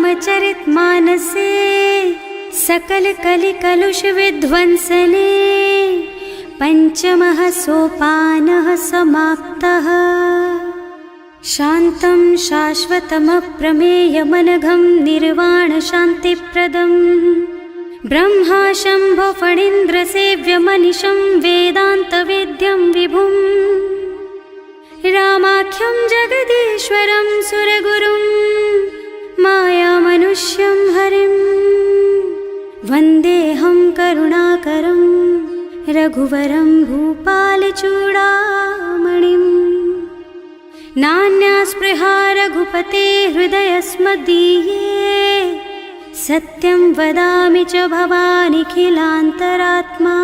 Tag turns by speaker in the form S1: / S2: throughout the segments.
S1: रामचरितमानसे सकल कलि कलुष विध्वंसने पंचमः सोपानः समाप्तः। शान्तं शाश्वतमप्रमेयमनघं निर्वाण शान्तिप्रदं ब्रह्मा शम्भो फणीन्द्रसेव्यमनिशं वेदान्तवेद्यं विभुं रामाख्यं जगदीश्वरं सुरगुरुं मायामनुष्यं हरिं वन्देऽहं करुणाकरं रघुवरं भूपालचूडामणिम्। नान्यास्पृहा रघुपते हृदयस्मदीये सत्यं वदामि च भवानिखिलान्तरात्मा।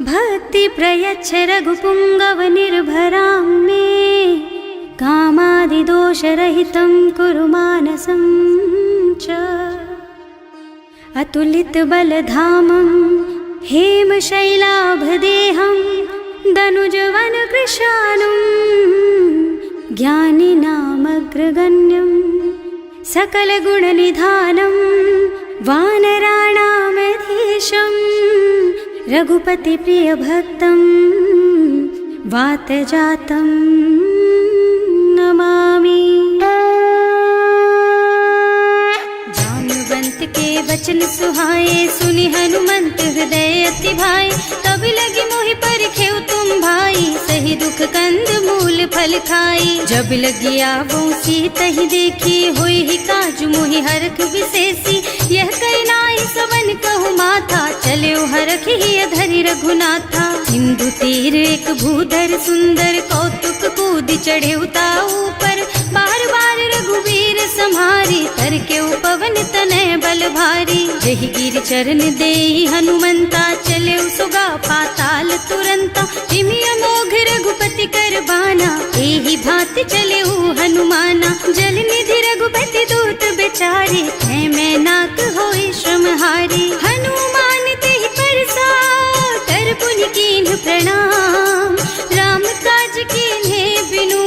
S1: भक्ति प्रयच्छ रघुपुङ्गवनिर्भरां मे कामादिदोषरहितं कुरु मानसं च। अतुलितबलधामं हेमशैलाभदेहं दनुजवनकृशानुं ज्ञानिनामग्रगण्यं सकलगुणनिधानं वानराणामधीशं रघुपतिप्रियभक्तं वातजातं नमामि। जाम्बवंत के वचन सुहाए सुनि हनुमंत हृदय अति भाए। तब लगी मोहि परखेउ तुम भाई सही दुख कंद मूल फल खाई। जब लगी आवो सीतहि देखी होई ही काजु मोहि हरख विशेषी। यह कई नाई सवन कहु माथा चले हरख ही धरि रघुनाथा। सिंधु तीर एक भूधर सुंदर कौतुक कूद चढ़े ताऊ पर। बार बार रघुवीर सम्हारी तर के पवन तनय बल भारी। जहि गिर चरण देहि हनुमंता चले सुगा पाताल तुरंता। तिमिय मोघ रघुपति कर बाना एहि भांति चले हनुमाना। जल निधि रघुपति दूत बेचारे है मैं नाक होई श्रमहारी। हनुमान तेहि परसा कर पुनि कीन्ह प्रणाम। राम काज कीन्हे बिनु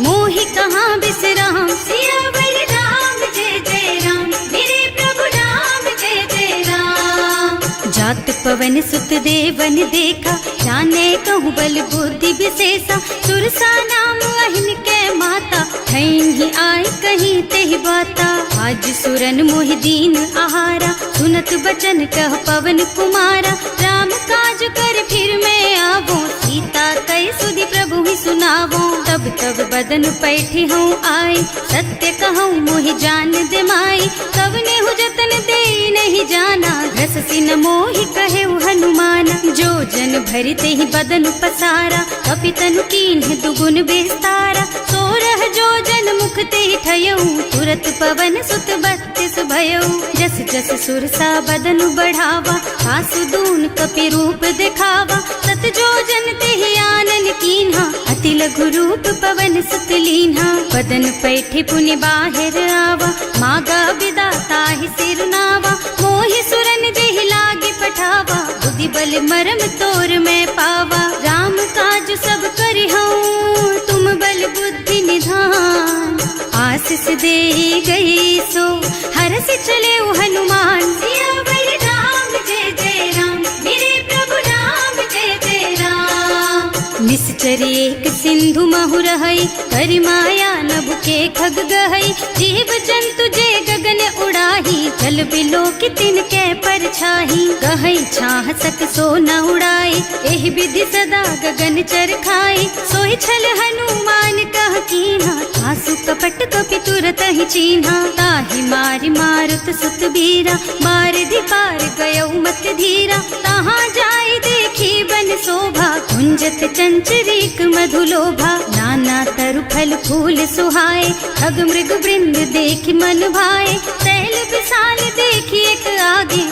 S1: मोहि कहाँ बिसराम। सियावर राम जय जय राम मेरे प्रभु राम जय जय राम। जात पवन सुत देवन देखा जाने कहूँ बल बुद्धि विशेषा। सुरसा नाम अहिन के माता ठैन ही आए कहीं तेहि बाता। आज सुरन मोहि दीन आहारा सुनत बचन कह पवन कुमारा। राम काज कर फिर मैं आवो सीता कई सुधि प्रभु ही सुनावो। तब तब बदन पैठी हूँ आए सत्य कहूँ मोहि जान दे माई। तब नेहु जतन दे नहीं जाना रस सिन मोहि कहे हनुमाना। जो जन भरते ही बदन पसारा कपितनु कीन्ह दुगुन बेस्तारा। सोरह जो जन मुख ते ठयऊ तुरत पवन सुत 32 भयऊ। जस जस सुरसा बदन बढ़ावा आसु दून कपि रूप दिखावा। सत जो जन ते आनन कीन्हा अति लघु रूप पवन सुत लीन्हा। बदन पैठे पुनि बाहिर आवा मागा बिदा ताहि सिर नावा। मोहि सुरन जेहि लागे पठावा बुद्धि बल मरम तोर मैं पावा। राम काज सब करिहऊँ तुम बल बुद्धि निधान। आशीष दे गई सो हरस चले हनुमान। सियावर राम जय जय राम मेरे प्रभु राम जय जय राम। निश्चर एक सिंधु महु रहई करि माया नभ के खग गहई। जीव जंतु जे गगन उड़ाही जल बिलो की तिनके परछाही। गहई छाह सक सो न उड़ाई एहि विधि सदा गगन चर खाई। सोई छल हनुमान कह कीन्हा आसु कपट कपि तुरत ही चीन्हा। ताहि मारि मारुत सुत बीरा मार दी पार गयऊ मत धीरा। तहाँ जाई देखी बन शोभा कुंजत चंचरीक मधुलोभा। नाना तरु फल फूल सुहाए खग मृग वृंद देखि मन भाए। तैल विशाल देखी एक आगे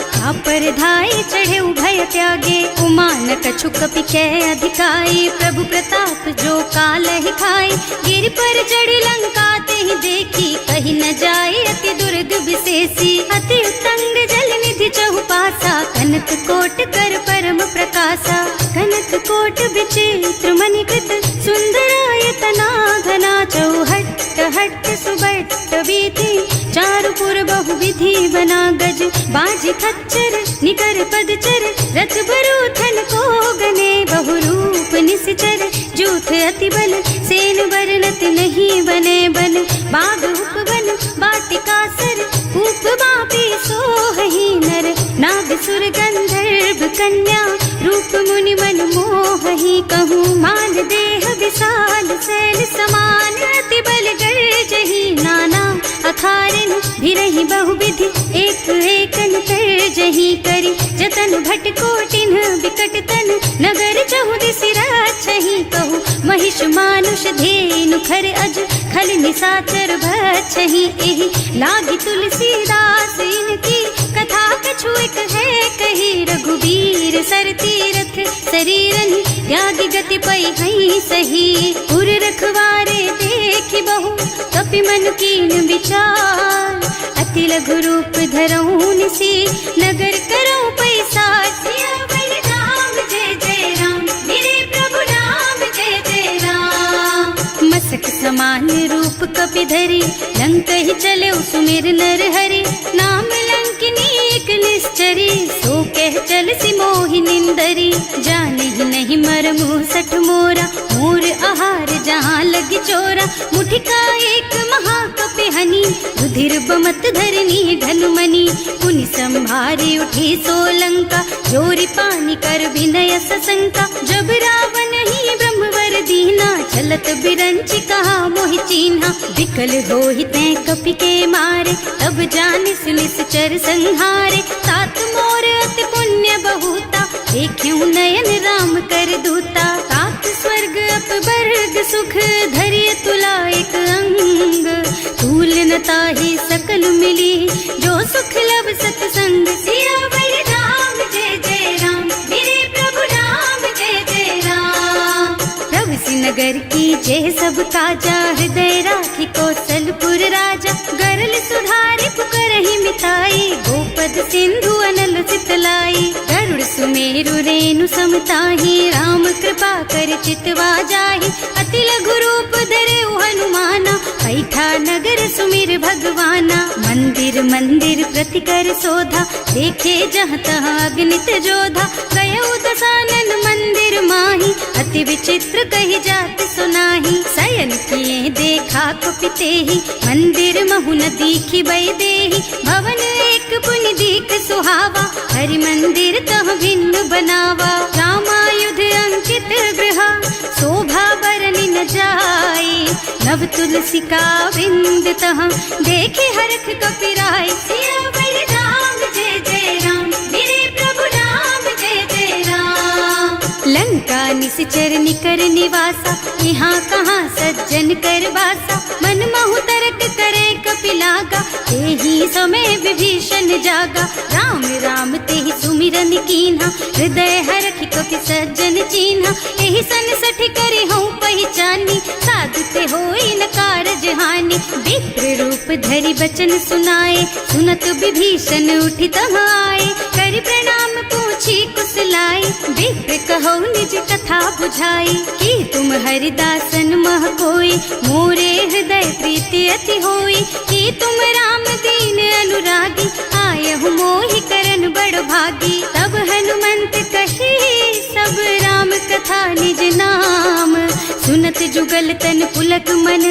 S1: पर धाई चढ़े भय त्यागे। उमान कछु कपि कै अधिकाई प्रभु प्रताप जो काल ही खाई। गिर पर चढ़ी लंका ते ही देखी कहीं न जाए अति दुर्ग विशेषी। अति उत्तंग जल निधि चहुपासा कनक कोट कर परम प्रकाशा। कनक कोट विचित्र मणिकृत सुंदरायतना घना चौहट्ट हट्ट सुबट्ट बीती, चारुपुर बहुविधि बना गज, बाजी खच्चर निकर पदचर, रथ बरूथन को गने, बहुरूप निश्चर जूथ अति बल, सेन बरनत नहीं बने बन, बाग उपवन बाटिका सर, कूप बापी सोहहि नर, नाग सुर गंधर्व कन्या, रूप मुनि मन मोहहि, कहूँ मान देह विशाल शैल समान, अति बल गर्जहि नाना अखारन, भिरहि बहुविधि एक एकन तरजहि करि, जतन भट कोटिन बिकट तन, नगर चहुदिस राछहि, कहूँ महिष मानुष धेनु खर अज, खल निसाचर भक्षहि, एहि लागी तुलसीदास इनकी, कथा कछु एक है कही, रघुबीर सर तीरथ शरीरन, त्यागी गति पै हई सही, पुर रखवारे देखि बहु, कपि मन कीन विचार, अति लघु रूप धरऊं निसी, नगर करऊं पैसार, सियावर राम जय जय राम, मेरे प्रभु राम जय जय राम, मसक समान रूप कपि धरि, लंक ही चले सुमिर नर हरि, नाम लंकिनी एक निश्चरी, सो कह चल सी मोहि निंदरी, जाने ही नहीं मरमु सठ मोरा, मोर आहार जहाँ लगी चोरा, मुठिका एक महाकपि हनी, रुधिर बमत धरनी ढनुमनी, पुनि संभारी उठी सोलंका, जोरी पानी कर विनय सशंका, जब रावण ही ब्रह्मवर दीना, चलत बिरंची कहा मोहि चीन्हा, विकल होहि तै कपि के मारे, तब जानिस निश्चर संहारे, तात मोर अति पुण्य बहुता, देखियो नयन राम कर दूता, तात स्वर्ग अपवर्ग सुख, धरिय तुला एक अंग, तूल न ताहि सकल मिली, जो सुख लब सतसंग, सियावर राम जय जय राम, मेरे प्रभु राम जय जय राम, प्रभु सी नगर की जय सब काजा, हृदय राखी कौशलपुर राजा, गरल सुधारि पुकारहि मिताई, गोपद सिंधु अनल चितलाई, गरुड़ सुमेरु रेणु समताहि, राम कृपा कर चितवा जाहि, अति लघु रूप धरे हनुमाना, पैठा नगर सुमिर भगवाना, मंदिर मंदिर प्रति कर शोधा, देखे जहाँ तहाँ अगणित जोधा, गयो दसानन मंदिर माही, अति विचित्र कही जात सुनाही, शयन किए देखा कुपितेहि, मंदिर महु न दीखि बै देहि, भवन एक पुनि दीख सुहावा, हरि मंदिर तह भिन्न बनावा, रामायुध अंकित गृह, शोभा बरनि न जाए, नव तुलसी का वृंद तह, देखे हरख कपिराय, सियावर राम जय जय राम, मेरे प्रभु राम जय जय राम, लंका निश्चर निकर निवासा, यहाँ कहाँ सज्जन कर वासा, मन महु तरक करे कपिलागा, तेहि समय विभीषण जागा, राम राम तेहि सुमिरन कीन्हा, हृदय हरखि कपि सज्जन चीन्हा, एहि सन सठि करि हूँ पहचानी, साधु ते होई न कारज हानि, विप्र रूप धरि बचन सुनाए, सुनत विभीषण उठि तहाँ आए, करि प्रणाम पूछी कुशलाई, विप्र कहो निज कथा बुझाई, कि तुम हरिदासन मह कोई, मोरे हृदय प्रीति अति होई, कि तुम राम दीन अनुरागी, आयहु मोहि करन बड़ भागी, तब हनुमंत कही सब राम कथा निज नाम, सुनत जुगल तन पुलक मन,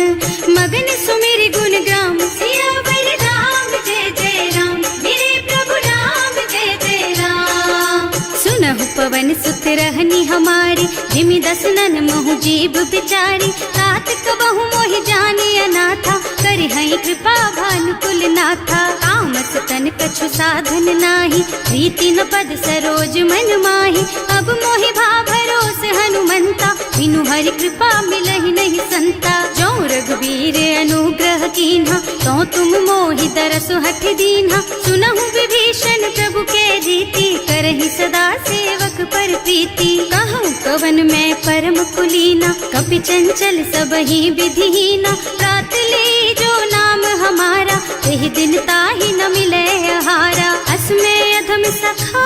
S1: मगन सुमिर गुण ग्राम, सियावर राम जय जय राम, मेरे प्रभु राम जय जय राम, सुनहु पवन सुत रहनी हमारी, जिमि दसनन महु जीव बिचारी, तात कबहु मोहि जानि अनाथा, करि हई कृपा भानुकुल नाथा, तामस तन कछु साधन नाही, प्रीति न पद सरोज मन माही, अब मोहि भा भरोस हनुमंता, बिनु हरि कृपा मिलहि नहीं संता, जो रघुबीर अनुग्रह कीन्हा, तो तुम मोहि दरसु हठ दीन्हा, सुनहु विभीषण प्रभु के रीति, करहि सदा सेवक पर प्रीति, कहूँ कवन मैं परम कुलीना, कपि चंचल सबहि विधिहीना, रात ले जो नाम हमारा, तेहि दिन ताहि न मिले आहारा, असमय अधम सखा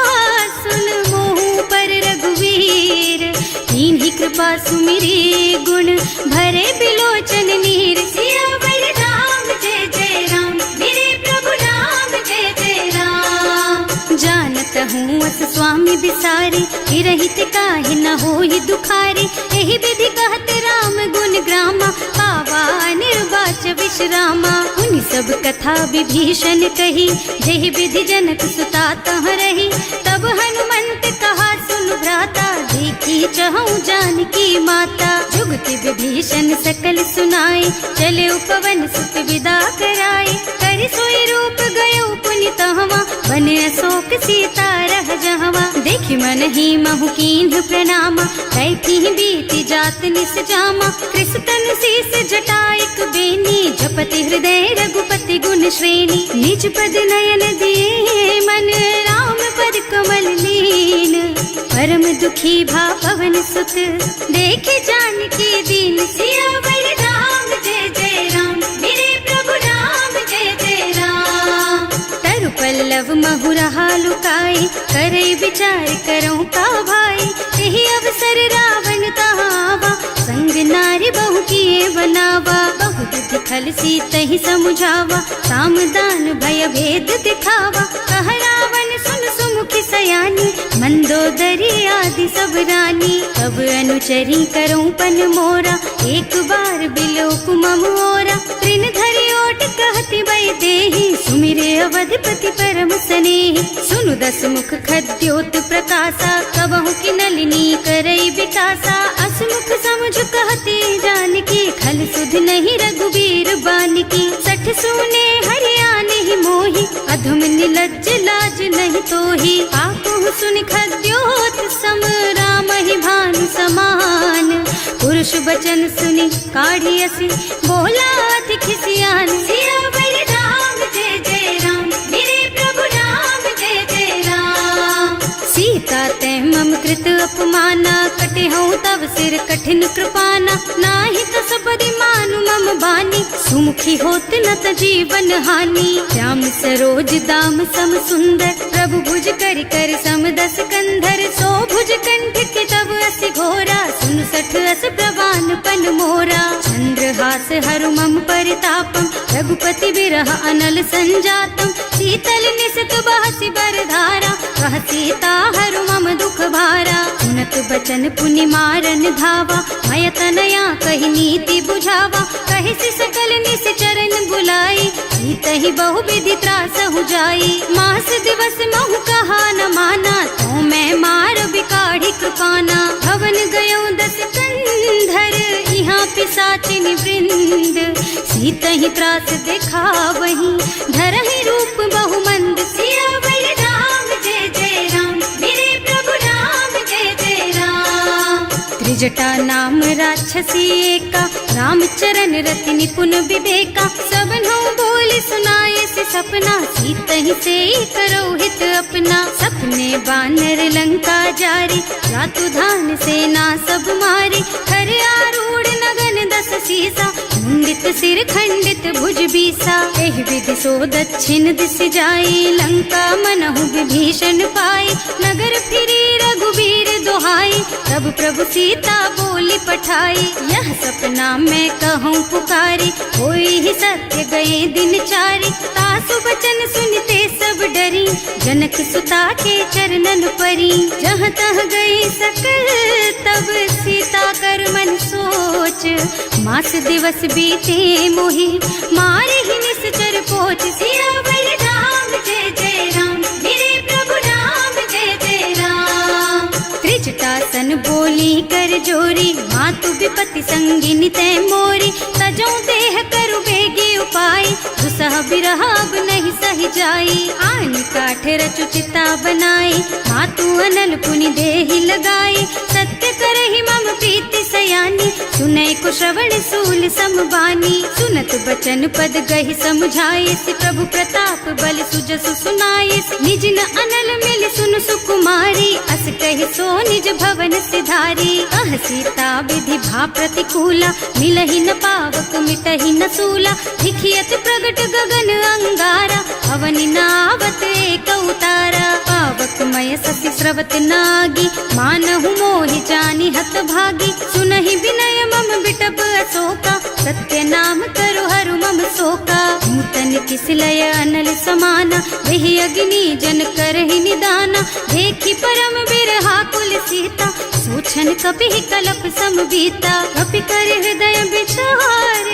S1: सुन मोहु पर रघुवीर, कीन्ही कृपा सुमिरी गुण भरे बिलोचन नीर, सियावर बिसारी, रहित काहे न होई दुखारी। एहि विधि कहत राम गुण ग्रामा, पावा निर्वाच विश्रामा। उन सब कथा विभीषण कही, जेहि विधि जनक सुता तह रही। तब हनुमंत कहा सुन भ्राता, देखी चहु जानकी माता। जुगति विभीषण सकल सुनाए, चले उपवन सुत विदा कराए। कर सोई रूप गयो पुनि तहवा, बन अशोक सीता रह जहवा। देखि मन ही महु कीन्ह प्रणामा, कैथी बीति जात निस जामा। कृष्ण शीस जटाइक बेनी, जपति हृदय रघुपति गुण श्रेणी। निज पद नयन दिए मन, राम पद कमल लीन। परम दुखी भा पवन सुत, देखे जानकी दीन। सियावर राम जय जय राम, मेरे प्रभु राम जय जय राम। तरु पल्लव महु रहा लुकाई, करई विचार करऊं का भाई। यही अवसर रावण तहावा, संग नारी बहु किए बनावा। बहु विधि खल सीतहि समुझावा, साम दान भय भेद दिखावा। कह रावण सुन सुमुखी सयानी, मंदोदरी आदि सब रानी। अब अनुचरी करऊं पन मोरा, एक बार बिलोक मम ओरा। तृण धरि ओट कहति भय देहि, सुमिरे अवधपति परम स्नेहि। सुनु दस मुख खद्योत प्रकाशा, कबहु की नलिनी करई विकासा। असमुख समझ कहती जानकी, खल सुध नहीं रघुबीर बानकी। सठ सूने हरियाणा ही मोही, अधम निलज्ज लाज नहीं तोही। आपहु सुन खद्योत सम, राम ही भानु समान। पुरुष बचन सुनि काढ़ियसि, बोला अति खिसियान। सियावर राम जय जय राम, मेरे प्रभु राम जय जय राम। सीता ते मम कृत अपमाना, कटे हूँ तब सिर कठिन कृपाना। नाही तो सबरी मानु मम बानी, सुमुखी होत न त जीवन हानि। श्याम सरोज दाम सम सुंदर, प्रभु भुज कर कर सम दस कंधर। सो भुज कंठ के तब अस घोरा, सुन सठ अस प्रवान पन मोरा। चंद्रहास हरु मम परितापम, रघुपति बिरह अनल संजातम। शीतल निसत बहसि बरधारा, कह सीता हरु मम दुख भारा। सुनत बचन पुनि मारन धावा, मय तनया कहि नीति बुझावा। कहि सकल निस चरण बुलाई, सीतहि बहु विधि त्रास हो जाई। मास दिवस महु कहा न माना, तो मैं मार बिकाढ़ी कृपाना। भवन गयो दस कंधर, यहाँ पिशाचिनी वृंद। सीतहि त्रास देखा वही, धरहि रूप बहु मंद। सियावर राम जय जय राम, मेरे प्रभु राम जय जय राम। त्रिजटा नाम राक्षसी एका, राम चरण रति निपुण विवेका। सबनो बोल सुनाए से सपना, सीतहि से करो हित अपना। सपने बानर लंका जारी, रातु धान सेना सब मारी। खर आरूढ़ नगन दस सीसा, मुंडित सिर खंडित भुज बीसा। एहि विधि सो दक्षिण दिस जाई, लंका मनहु विभीषण पाई। नगर फिरी रघुबीर दुहाई, तब प्रभु सीता बोली पठाई। यह सपना मैं कहूँ पुकारी, होई ही सत्य गए दिन चारी। तासु बचन सुनते सब डरी, जनक सुता के चरणन परी। जहाँ तह गई सकल तब सीता कर मन सोच। मास दिवस बीते मोहि, मारे ही निश्चर पोच। सियावर राम जय जय राम, मेरे प्रभु राम जय जय राम। त्रिजटासन बोली कर जोरी, मातु विपति संगिनी तै मोरी। तजो देह करु बेगी उपाय, दुसह बिरह अब नहीं सही जाई। आन काठ रचु चिता बनाई, मातु अनल पुनि देहि लगाई। सत्य करहि मम प्रीति सयानी, सुनै को श्रवण सूल समबानी। सुनत बचन पद गहि समझाइस, प्रभु प्रताप बल सुजसु सुनाइस। निज न अनल मिल सुन सुकुमारी, अस कहि सो निज भवन सिधारी। कह सीता विधि भा प्रतिकूला, मिलहि न पावक मिटहि न सूला। लिखियत प्रगट गगन अंगारा, अवनि नावत एक उतारा। पावक मय ससि स्रवत नागी, मानहु मोहि जानि हत भागी। सुनहि विनय मम बिटप अशोका, सत्य नाम करु हरु मम शोका। नूतन किस लय अनल समाना, वही अग्नि जन करहि निदाना, देखी परम बिरहा कुल सीता, सोचन कपि कलप सम बीता, कपि कर हृदय विचार,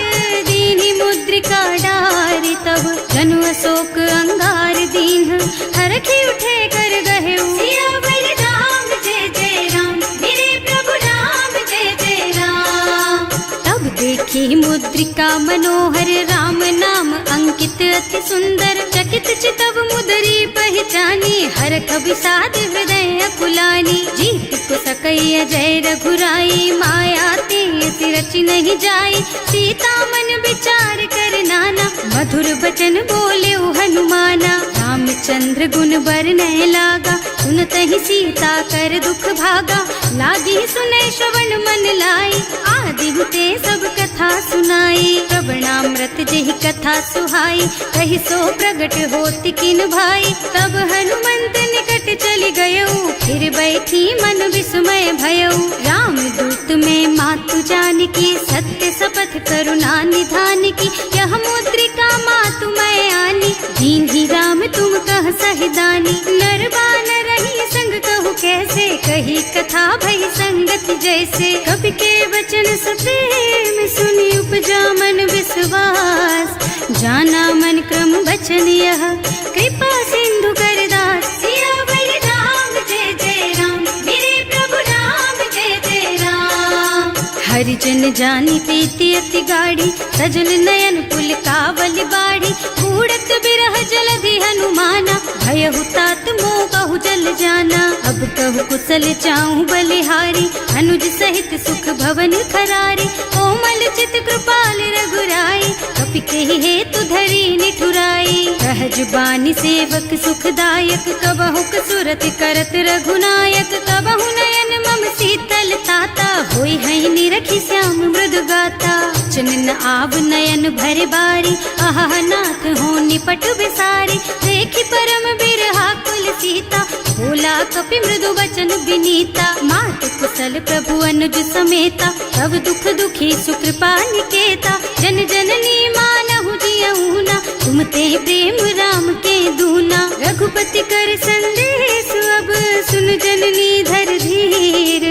S1: दीनी मुद्रिका डारी, तब जनु अशोक अंगार दीन, हरखी उठे कर गहे सियावर राम जय जय राम, मेरे प्रभु राम जय जय राम। तब देखी मुद्रिका मनोहर, राम नाम अंकित अति सुंदर, चकित चितव मुदरी पहचानी, हरख विषाद हृदय अकुलानी, जीत को सकैया जय रघुराई, माया तेज रचि नहीं जाई, सीता मन विचार कर नाना, मधुर बचन बोले हनुमाना, रामचंद्र गुण बरनय लागा, सुनत ही सीता कर दुख भागा, लागी सुने श्रवण मन लाई, आदि हुते सब कथा सुनाई, श्रवणामृत जेहि कथा सुहाई, कहि सो प्रगट होति किन भाई, तब हनुमंत निकट चली गयऊ, फिर बैठी मन विस्मय भयऊ, राम दूत में मातु जानकी, सत्य शपथ करुणा निधान की, यह मुद्रिका मातु मैं आनी, दीन ही राम तुम कह सहिदानी, नर बानर रही संग कहु कैसे, कही कथा भई संगत जैसे, कवि के वचन सप्रेम सुनी उपजा मन विश्वास, जाना मन क्रम वचन यह, कृपा सिंधु कर दास, सियावर राम जय जय राम, मेरे प्रभु राम जय जय राम। हरिजन जानी प्रीति अति गाढ़ी, सजल नयन पुल कावल बाढ़ी, कूड़त बिरह जलधि हनुमाना, भयहु तात मोह कहु जल जाना, अब कहु कुशल चाहूं बलिहारी, अनुज सहित सुख भवन खरारी, कोमल चित कृपाल रघुराई, कपि कहि हेतु धरी निठुराई, कह जुबानी सेवक सुखदायक, कबहु कसुरत करत रघुनायक, कबहु नयन मम शीतल ताता, होई है निरखी श्याम मृदु गाता, चनन आव नयन भर बारी, आहा नाथ हो निपट विसारी, देखी परम बिरहा कुल सीता, बोला कपि मृदु वचन विनीता, मात कुशल प्रभु अनुज समेता, तब दुख दुखी सुकृपा निकेता, जन जननी मानहु जियऊना, तुम ते प्रेम राम के दूना, रघुपति कर संदेश अब सुन जननी धर धीर,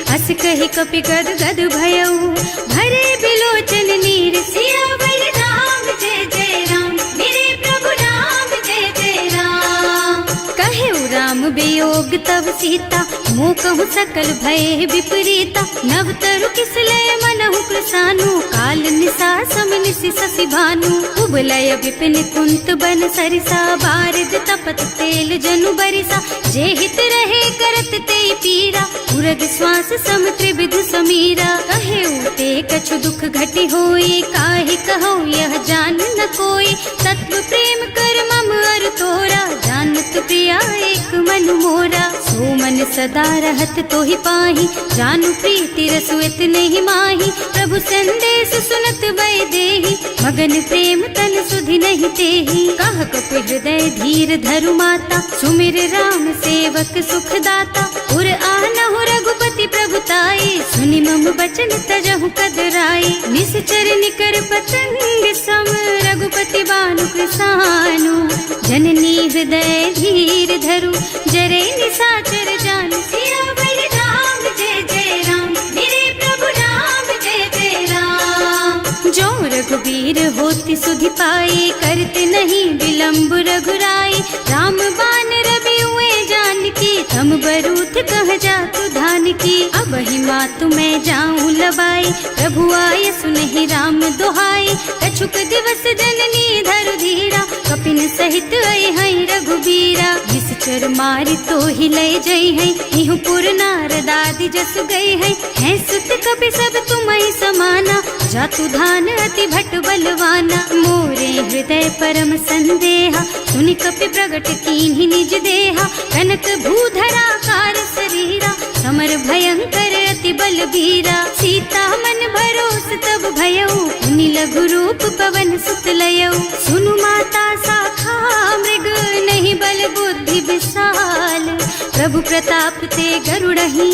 S1: हस कहि कपि गद गद भयऊ, भरे बिलोचन नीर, सियावर राम जय जय राम, मेरे प्रभु राम जय जय राम। कहेउ राम वियोग तब सीता, मोह कहु सकल भय विपरीता, नव तरु किस लय मनहु कृसानु, काल निसा सम निसि शशि भानु, उबलय विपिन कुंत बन सरिसा, बारिद तपत तेल जनु बरिसा, जे हित रहे करत ते पीरा, उरग श्वास सम त्रिविध समीरा, कहेउ ते कछु दुख घटी होई, काहि कहौ यह जान न कोई, तत्व प्रेम कर मम अर तोरा, जानत प्रिया एक मन मोरा, सो मन सदा रहत तोहि पाहि, जानु प्रीति रसु इतने ही माही, प्रभु संदेश सुनत वै देहि, मगन प्रेम तन सुधि नहीं तेहि, कह कपि हृदय धीर धरु माता, सुमिर राम सेवक सुख दाता, उर आनहु रघुपति प्रभुताई, सुनि मम बचन तजहु कदराई, निश्चर निकर पतंग सम, रघुपति बानु कृसानु, जननी हृदय धीर धरु, जरे निशाचर जान, सियावर राम जय जय राम, मेरे प्रभु राम जय जय राम। जो रघुबीर होति सुधि पाई, करते नहीं विलंब रघुराई, राम बान रवि हुए जानकी, थम बरूथ कह जातु धान की, अब ही मातु मैं जाऊं लबाई, प्रभु आय सुनहि राम दुहाई, कछुक दिवस जननी धरु धीरा, कपिन सहित आई है रघुबीरा, निश्चर मारि तो ही लय जई है, इहु पुर नारद आदि जस गई है सुत कपि सब तुम्हि समाना, जातु धान अति भट बलवाना, मोरे हृदय परम संदेहा, सुनि कपि प्रगट कीन्हि निज देहा, कनक भूधरा कार शरीरा, समर भयंकर अति बलबीरा, सीता मन भरोस तब भयऊ, मुनि लघु रूप पवन सुत लयऊ, सुनु माता शाखा मृग नहीं बल बुद्धि विशाल, प्रभु प्रताप ते गरुड़हि,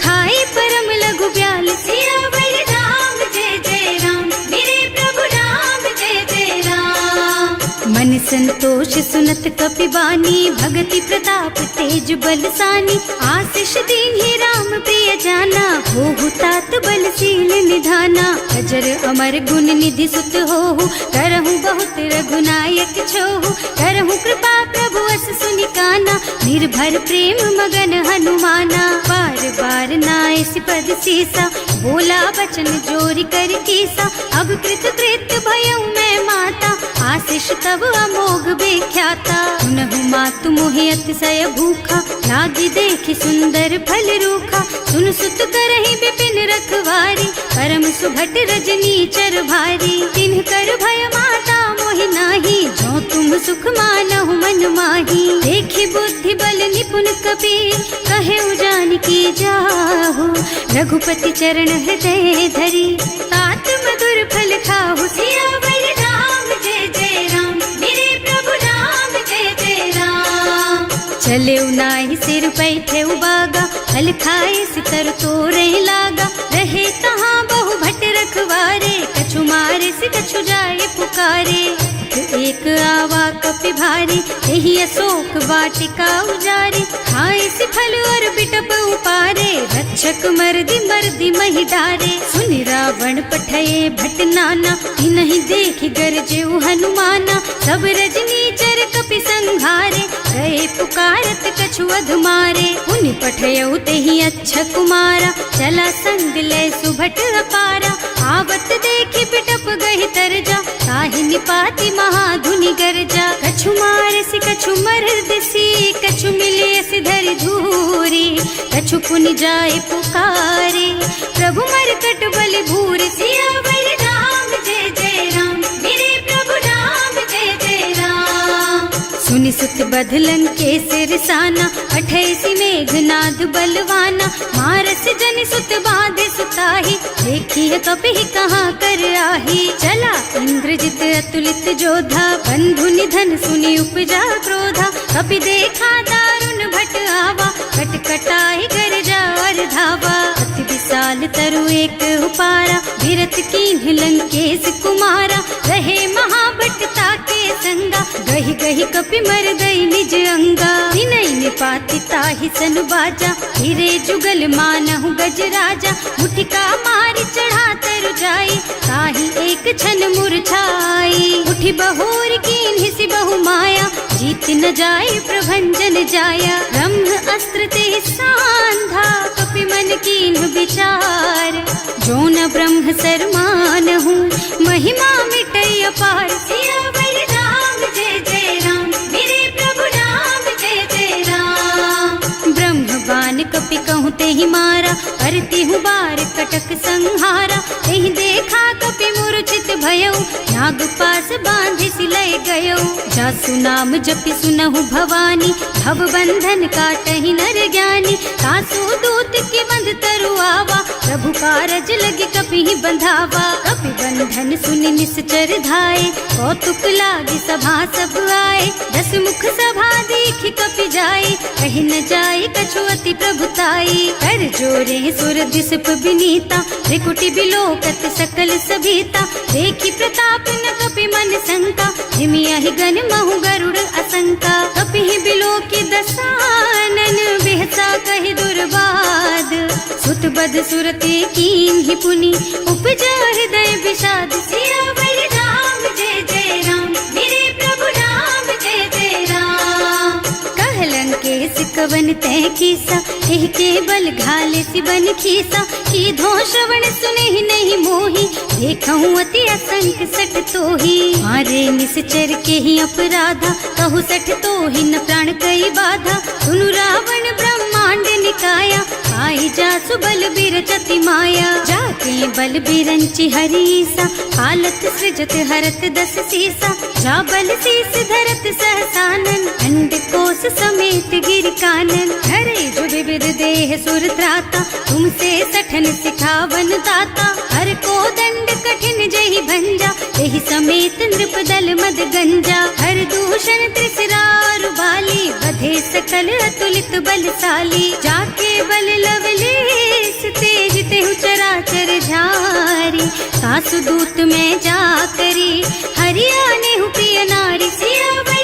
S1: खाई परम लघु ब्याल, सियावर राम जय जय राम, मेरे प्रभु राम जय जय राम। मन संतोष सुनत कपिबानी, भगति प्रताप तेज बलसानी। आशीष दीन्हि राम प्रिय जाना, होहु तात बलशील निधाना। अजर अमर गुण निधि सुत होहु, करहु बहुत रघुनायक छोहु। करहु कृपा प्रभु अस सुनि काना, निर्भर प्रेम मगन हनुमाना। बार बार नाइस पद सीसा, बोला बचन जोरि कर कीसा। अब कृत कृत्य भयउ मैं माता, आशीष तब अमोघ बेख्याता। सुनहु मातु मोहि अतिशय भूखा, लागी देखि सुंदर फल रूखा। सुन सुत करहि विपिन रखवारी, परम सुभट रजनी चर भारी। तिन्ह कर भय माता मोहि नाही, जो तुम सुख मानहु मन माही। देखि बुद्धि बल निपुण कबीर, कहे जानकी जाहु। रघुपति चरण हृदय धरी, तात मधुर फल खाहु। सियावर राम जय जय राम, मेरे प्रभु राम जय जय राम। चले नाहि सिर पैठे बागा, फल खाए सितर तोरे लागा। रहे तहाँ बहु भट रखवारे, कछु मारे से कछु जाए पुकारे। एक आवा कपि भारी, यही अशोक वाटिका उजारी। खाए से फल और बिटप उपारे, रक्षक मर्दी मर्दी मही डारे। सुनि रावण पठये भट नाना, तिन्हि देखि गरजेउ हनुमाना। सब रजनी चर कपि संघारे, गए पुकारत कछु अधमारे। उनि पठयउ तेहि अच्छा कुमारा, चला संग ले सुभट अपारा। आवत देखि बिटप गहि तरजा, ताहि निपाति महाधुनि गरजा। कछु मार सि कछु मर्द सी, कछु मिले सि धरि धूरी। कछु पुनि जाए पुकारे, प्रभु मरकट बल भूरि। सियावर राम जय जय राम, मेरे प्रभु राम जय जय राम। सुनि सुत बधलन के सिरसाना, अठैसी मेघनाद बलवाना। मारस जनि सुत बाधे सुताही, देखिए कपि कहाँ कर आही। चला इंद्रजित अतुलित जोधा, बंधु निधन सुनि उपजा क्रोधा। कपि देखा दारुण भट आवा, कटकटाई गरजा और धावा। अति विशाल तरु एक उपारा, गिरत कीन्ह लंकेश कुमारा। रहे महाभट ताके संगा, गहि गहि कपि मर गई निज अंगा। विनय निपाति ताहि सन बाजा, हिरे जुगल मानहु गज राजा। मुठिका मारि चढ़ा तरु जाई, ताहि एक छन मुरझाई। उठि बहोर कीन्हि सि बहु माया, जीत न जाय प्रभंजन जाया। ब्रह्म अस्त्र ते सांधा, कपि मन कीन्ह विचार। जो न ब्रह्म सर मानहु, महिमा मिटै अपार। सियावर राम जय जय राम, मेरे प्रभु राम जय जय राम। ब्रह्म बान कपि कहूँ तेहि मारा, करती हूँ बार कटक संहारा। तेहि देखा कपि मूर्छित भयउ, नाग पास बांधि सिलय गयउ। जासु नाम जपि सुनहु भवानी, भव बंधन काटहि नर ज्ञानी। तासु दूत के बंध तरु आवा, प्रभु कारज लगे कपि ही बंधावा। कपि बंधन सुनि निश्चर धाये, कौतुक लागी सभा सब आए। दस मुख सभा देखि कपि जाए, कहि न जाए कछु अति प्रभुताई। कर जोरे सुर दिसप विनीता, त्रिकुटी बिलोकत सकल सभीता। देखि प्रताप न कपि मन शंका, हिमियाहि गन महु गरुड़ असंका। कपि ही बिलोकि दसानन, बिहसा कहि दुर्बाद। सुत बद सुरते कीन्हि पुनि, उपजा हृदय विषाद। सियावर राम जय जय राम, मेरे प्रभु राम जय जय राम। कहलन केस कवन तै कीसा, एहि के बल घाले सि बन खीसा। कीधो श्रवण सुनहि नहीं मोहि, देखहु अति असंख सठ तोहि। मारे निश्चर के ही अपराधा, कहु सठ तोहि न प्राण कई बाधा। सुनु रावण ब्रह्मांड निकाया, आई जासु बल बिरचति माया। जाके बल बिरंचि हरीसा, हालत सृजत हरत दस सीसा। जा बल शीस धरत सहसानन, अंड कोस समेत गिर कानन। हरे जो विविध देह सुर त्राता, तुमसे सठन सिखावन दाता। हर को दंड कठिन जहि भंजा, यही समेत नृप दल मद गंजा। हर दूषण त्रिसरारु बाली, बधे सकल अतुलित बलशाली। जाके बल लवलेस तेज तेहु चराचर झारी। सासु दूत में जा करी, हरियाणे हु प्रिय नारी। सियावर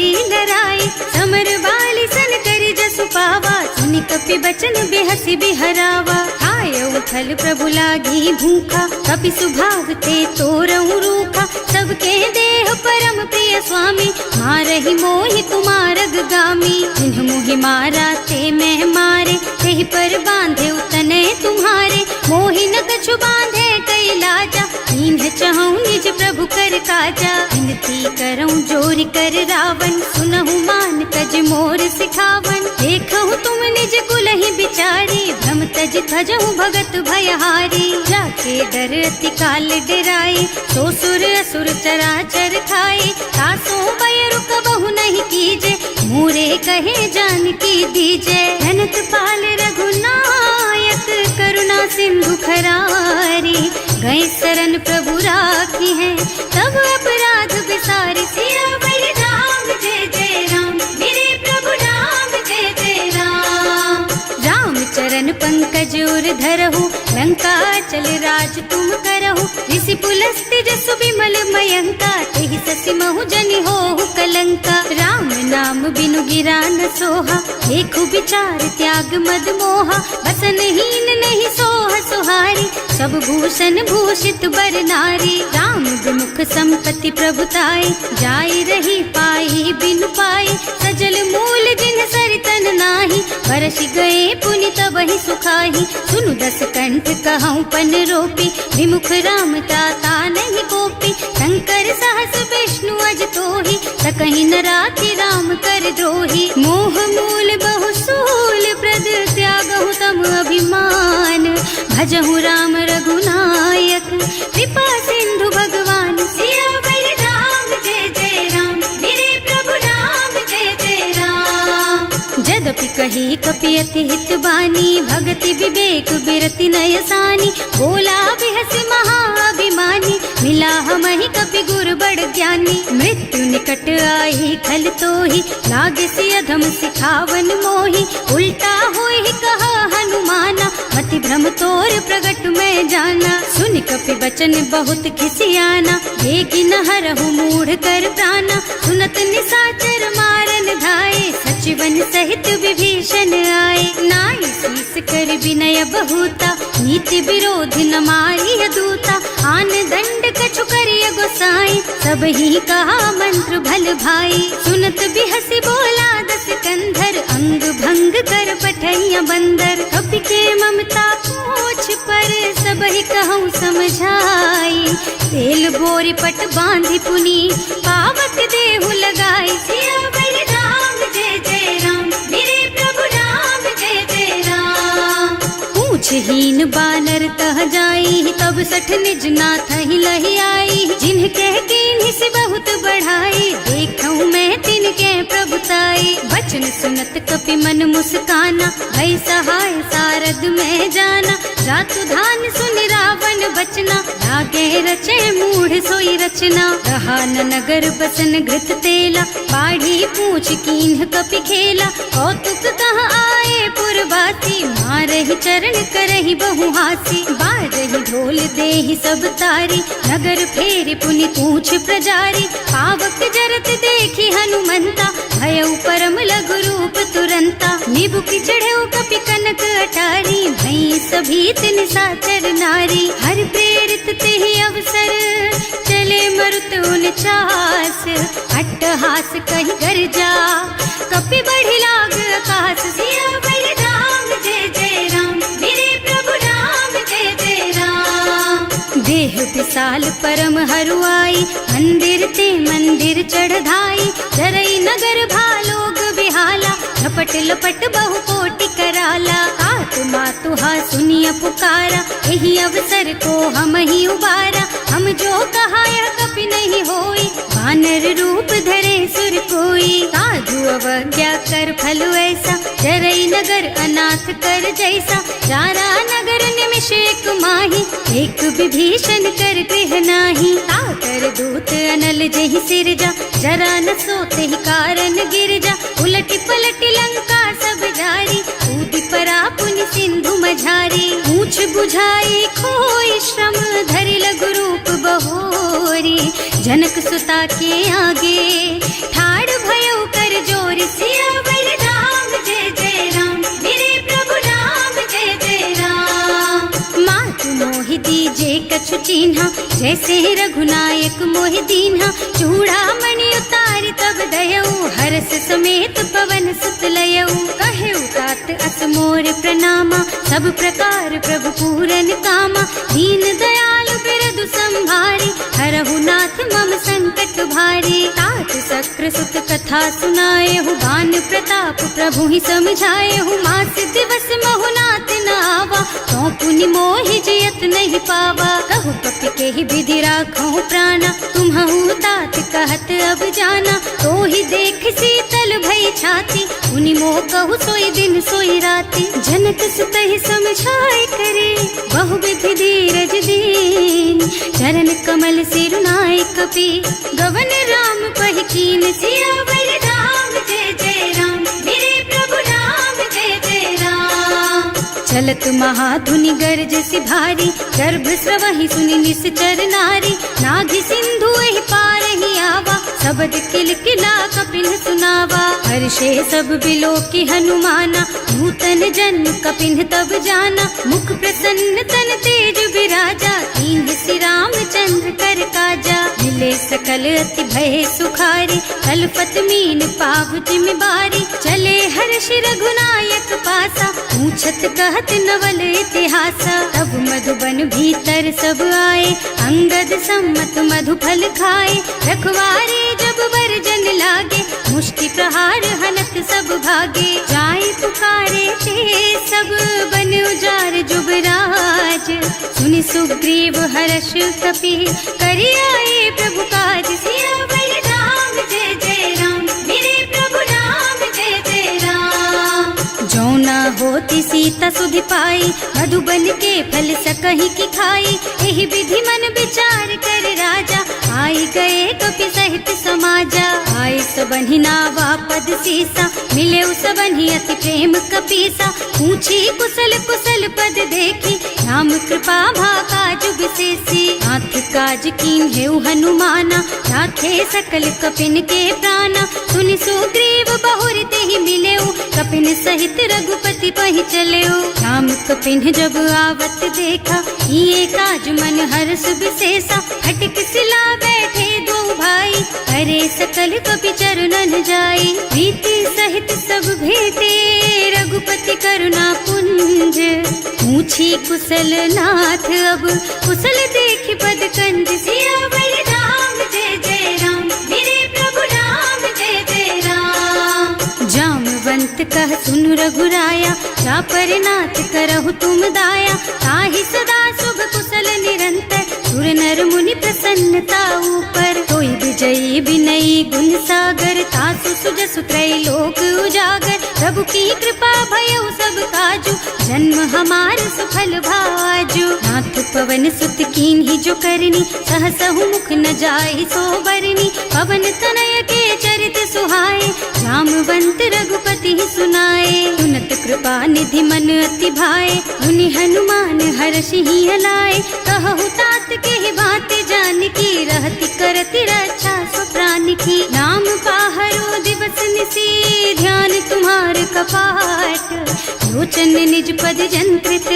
S1: बलि डराए। समर बाली सन करि जसु पावा, सुनि कपि बचन बेहसि बिहरावा। आय उठल प्रभु लागी भूखा, कपि सुभाव ते तोरऊ रूखा। सबके देह परम प्रिय स्वामी, मारहि मोहि तुमारग गामी। जिन्ह मोहि मारा ते मैं मारे, तेहि पर बांधे उतने तुम्हारे। मोहि न कछु बांधे कई लाजा, इन्ह चहु निज प्रभु कर काजा। विनती करऊं जोरि कर रावण, सुनहु मान तज मोर सिखावन। देखहु तुम निज कुलहि बिचारी, भ्रम तज थजहु भगत भयहारी। जाके डर अति काल डराए, सो सुर असुर चराचर खाए। तासो भय रुक बहु नहीं कीजे, मोरे कहे जानकी दीजे। धनत पाल रघुनायक, करुणा सिंधु खरारी। गए शरण प्रभु राखी है, तब अपराध बिसारी। सियावर राम जय जय राम, मेरे प्रभु राम जय जय राम। राम चरण पंकज उर धरहु, लंका चल राज तुम करहु। ऋषि पुलस्त्य जसु विमल मयंका, तेहि ससि महु जनि होहु कलंका। राम नाम बिनु गिरा न सोहा, देखु विचार त्याग मद मोहा। बसनहीन नहीं सोह सुहारी, सब भूषण भूषित बर नारी। राम विमुख संपत्ति प्रभुताई, जाई रही पाई बिनु पाई। सजल मूल जिन सरितन नाही, बरसि गए पुनि तबहि सुखाही। सुनु दस कंठ कहऊँ पन रोपी, विमुख राम ताता नहीं कोपी। शंकर सहस विष्णु अज तोहि, सकहि न राखि राम कर द्रोही। मोह मूल बहु सूल प्रद, त्यागहु तम अभिमान। भजहु राम रघुनायक, कृपा सिंधु भगवान। सियावर राम जय जय राम, मेरे प्रभु राम जय जय राम। जदपि कही कपि अति हित बानी, भगति विवेक बिरति नय सानी। बोला बिहसि महाअभिमानी, मिला हमहि कपि गुर बड़ ज्ञानी। मृत्यु निकट आई खल तोहि, लागे सि अधम सिखावन मोहि। उल्टा होई कहा हनुमाना, मति भ्रम तोर प्रगट में जाना। सुनि कपि बचन बहुत खिसियाना, देगी न हरहु मूढ़ कर प्राणा। सुनत निशाचर मारन धाये, सचिवन सहित विभीषण आए। नाई शीस कर विनय बहुता, नीति विरोध न मारिय दूता। आन दंड कछु करिय गोसाई, सब ही कहा मंत्र भल भाई। सुनत बिहसि बोला दस कंधर, अंग भंग कर पठैया बंदर। कपि के ममता पूछ पर, सब ही कहूँ समझाई। तेल बोरी पट बांधि पुनी, पावक देहु लगाई। सियावर राम जय जय राम, मेरे प्रभु राम जय जय राम। पूछहीन बानर तह जाई, तब सठ निज नाथ ही लही आई। जिन्ह कह कीन्हि सि बहुत बढ़ाई, देखऊँ मैं तिनके प्रभुताई। वचन सुनत कपि मन मुस्काना, भई सहाय सारद में जाना। जातु धान सुनि रावण बचना, लागे रचे मूढ़ सोई रचना। रहा न नगर बसन घृत तेला, बाढ़ी पूछ कीन्ह कपि खेला। कौतुक कह आए पुरवासी, मारहि चरण करहि बहु हासी। बाजहि ढोल देहि सब तारी, नगर फेरि पुनि पूछ प्रजारी। पावक जरत देखि हनुमंता, भयउ परम लघु रूप तुरंता। निबुकि चढ़ऊ कपि कनक अटारी, भई सभीत निशाचर नारी। हर प्रेरित तेहि अवसर, चले मरुत उनचास। अट्टहास कहि गर्जा, कपि बढ़ि लाग आकाश। सियावर राम जय जय राम, मेरे प्रभु राम जय जय राम। देह विशाल परम हरुआई, मंदिर ते मंदिर चढ़धाई। जरई नगर भालोग बिहाला, झपट लपट बहु कोटि कराला। आत्मा तुहा सुनिय पुकारा, यही अवसर को हम ही उबारा। हम जो कहा यह कपि नहीं होई, वानर रूप धरे सुर कोई। साधु अवज्ञा कर फल ऐसा, जरई नगर अनाथ कर जैसा। जारा नगर निमिष एक माही, एक विभीषण कर गृह नाही। ताकर दूत अनल जहि सिरजा, जरा न सोते ही कारण गिरजा। उलटी पलटी लंका सब जारी, कूदि परा पुनि सिंधु मझारी। पूछ बुझाई खोई श्रम, धरि लघु रूप बहोरी। जनक सुता के आगे ठाड़ भयो चिन्हा, जैसे रघुनायक मोहि दीन्हा। चूड़ामणि उतारि तब दयऊ, हर्ष समेत पवन सुत लयऊ। कहे तात अस मोर प्रणामा, सब प्रकार प्रभु पूरन कामा। दीन दयालु बिरदु संभारी, हरहु नाथ मम संकट भारी। तात सक्र सुत कथा सुनाए हूँ, गान प्रताप प्रभु ही समझाए हूँ। मास दिवस महु नाथ न आवा, तो पुनि मोहि जियत नहीं पावा। कहु कपि के ही विधि राखो प्राणा, तुम्हु तात कहत अब जाना। तो ही देख शीतल भई छाती, उनि मोह कहु सोई दिन सोई राती। जनक सुत ही समझाए करे, बहु विधि धीरज दीन। चरण कमल सिरुनाए कपि, गवन राम पहि कीन। सियावर राम जय जय राम, मेरे प्रभु राम जय जय राम। चलत महाधुनि गर्ज सि भारी, गर्भ स्रवहि सुनि निश्चर नारी। नाभि सिंधु एहि पार ही आवा, सबद किलकिला कपिन सुनावा। हर्षे सब बिलोकि हनुमाना, नूतन जन्म कपिन तब जाना। मुख प्रसन्न तन तेज विराजा, कीन्ह श्री रामचंद्र कर काजा। मिले सकल अति भय सुखारी, कलपत मीन पाव जिम बारी। चले हर्ष रघुनायक पासा, पूछत कहत नवल इतिहासा। तब मधुबन भीतर सब आए, अंगद सम्मत मधु फल खाए। रखवारे जब बरजन लागे, मुष्टि प्रहार हनक सब भागे। जाय पुकारे ते सब बन उजार जुबराज। सुनि सुग्रीव हर्ष कपि, करि आए प्रभु काज। सियावर राम जय जय राम, मेरे प्रभु राम जय जय राम। जो न होती सीता सुधि पाई, मधुबन के फल सकहि की खाई। एहि विधि मन विचार कर राजा, आई गए कपि सहित समाजा। आए सबहि नावा पद सीसा, मिले सबहि अति प्रेम कपीसा। पूछी कुशल कुशल पद देखी, राम कृपा भाका जुग विशेषी। नाथ काज कीन्हेउ हनुमाना, राखे सकल कपिन के प्राणा। सुनि सुग्रीव बहुर तेहि मिलेउ, कपिन सहित रघुपति पहि चलेउ। राम कपिन जब आवत देखा, ये काज मन हर्ष विशेषा। हटिक सिला बैठे दो भाई, करे सकल कपि चरणन जाई। प्रीति सहित सब भेटे, रघुपति करुणा पुंज। पूछी कुशल नाथ अब, कुशल देख पद कंज। सियावर राम जय जय राम, मेरे प्रभु राम जय जय राम। जामवंत कह सुनु रघुराया, चापर नाथ करहु तुम दाया। ताहि सदा शुभ कुशल निरंतर, सुर नर मुनि प्रसन्नता ऊपर। कोई विजयी विनयी गुण सागर, तासु सुजसु त्रैलोक उजागर। प्रभु की कृपा भयउ सब काजू, जन्म हमार सफल भाजू। नाथ पवन सुत कीन्ही जो करनी, सहसहु मुख न जाहि सो बरनी। पवन तनय के चरित सुहाए, जामवंत रघुपति सुनाए। सुनत कृपा निधि मन अति भाए, मुनि हनुमान हर्षि हलाए। कहु तात के बात जानकी, रहति करति रक्षा सो प्राण की। नाम पाहरो दिवस निसी, ध्यान तुम्हार कपाट। लोचन निज पद जंत्रित,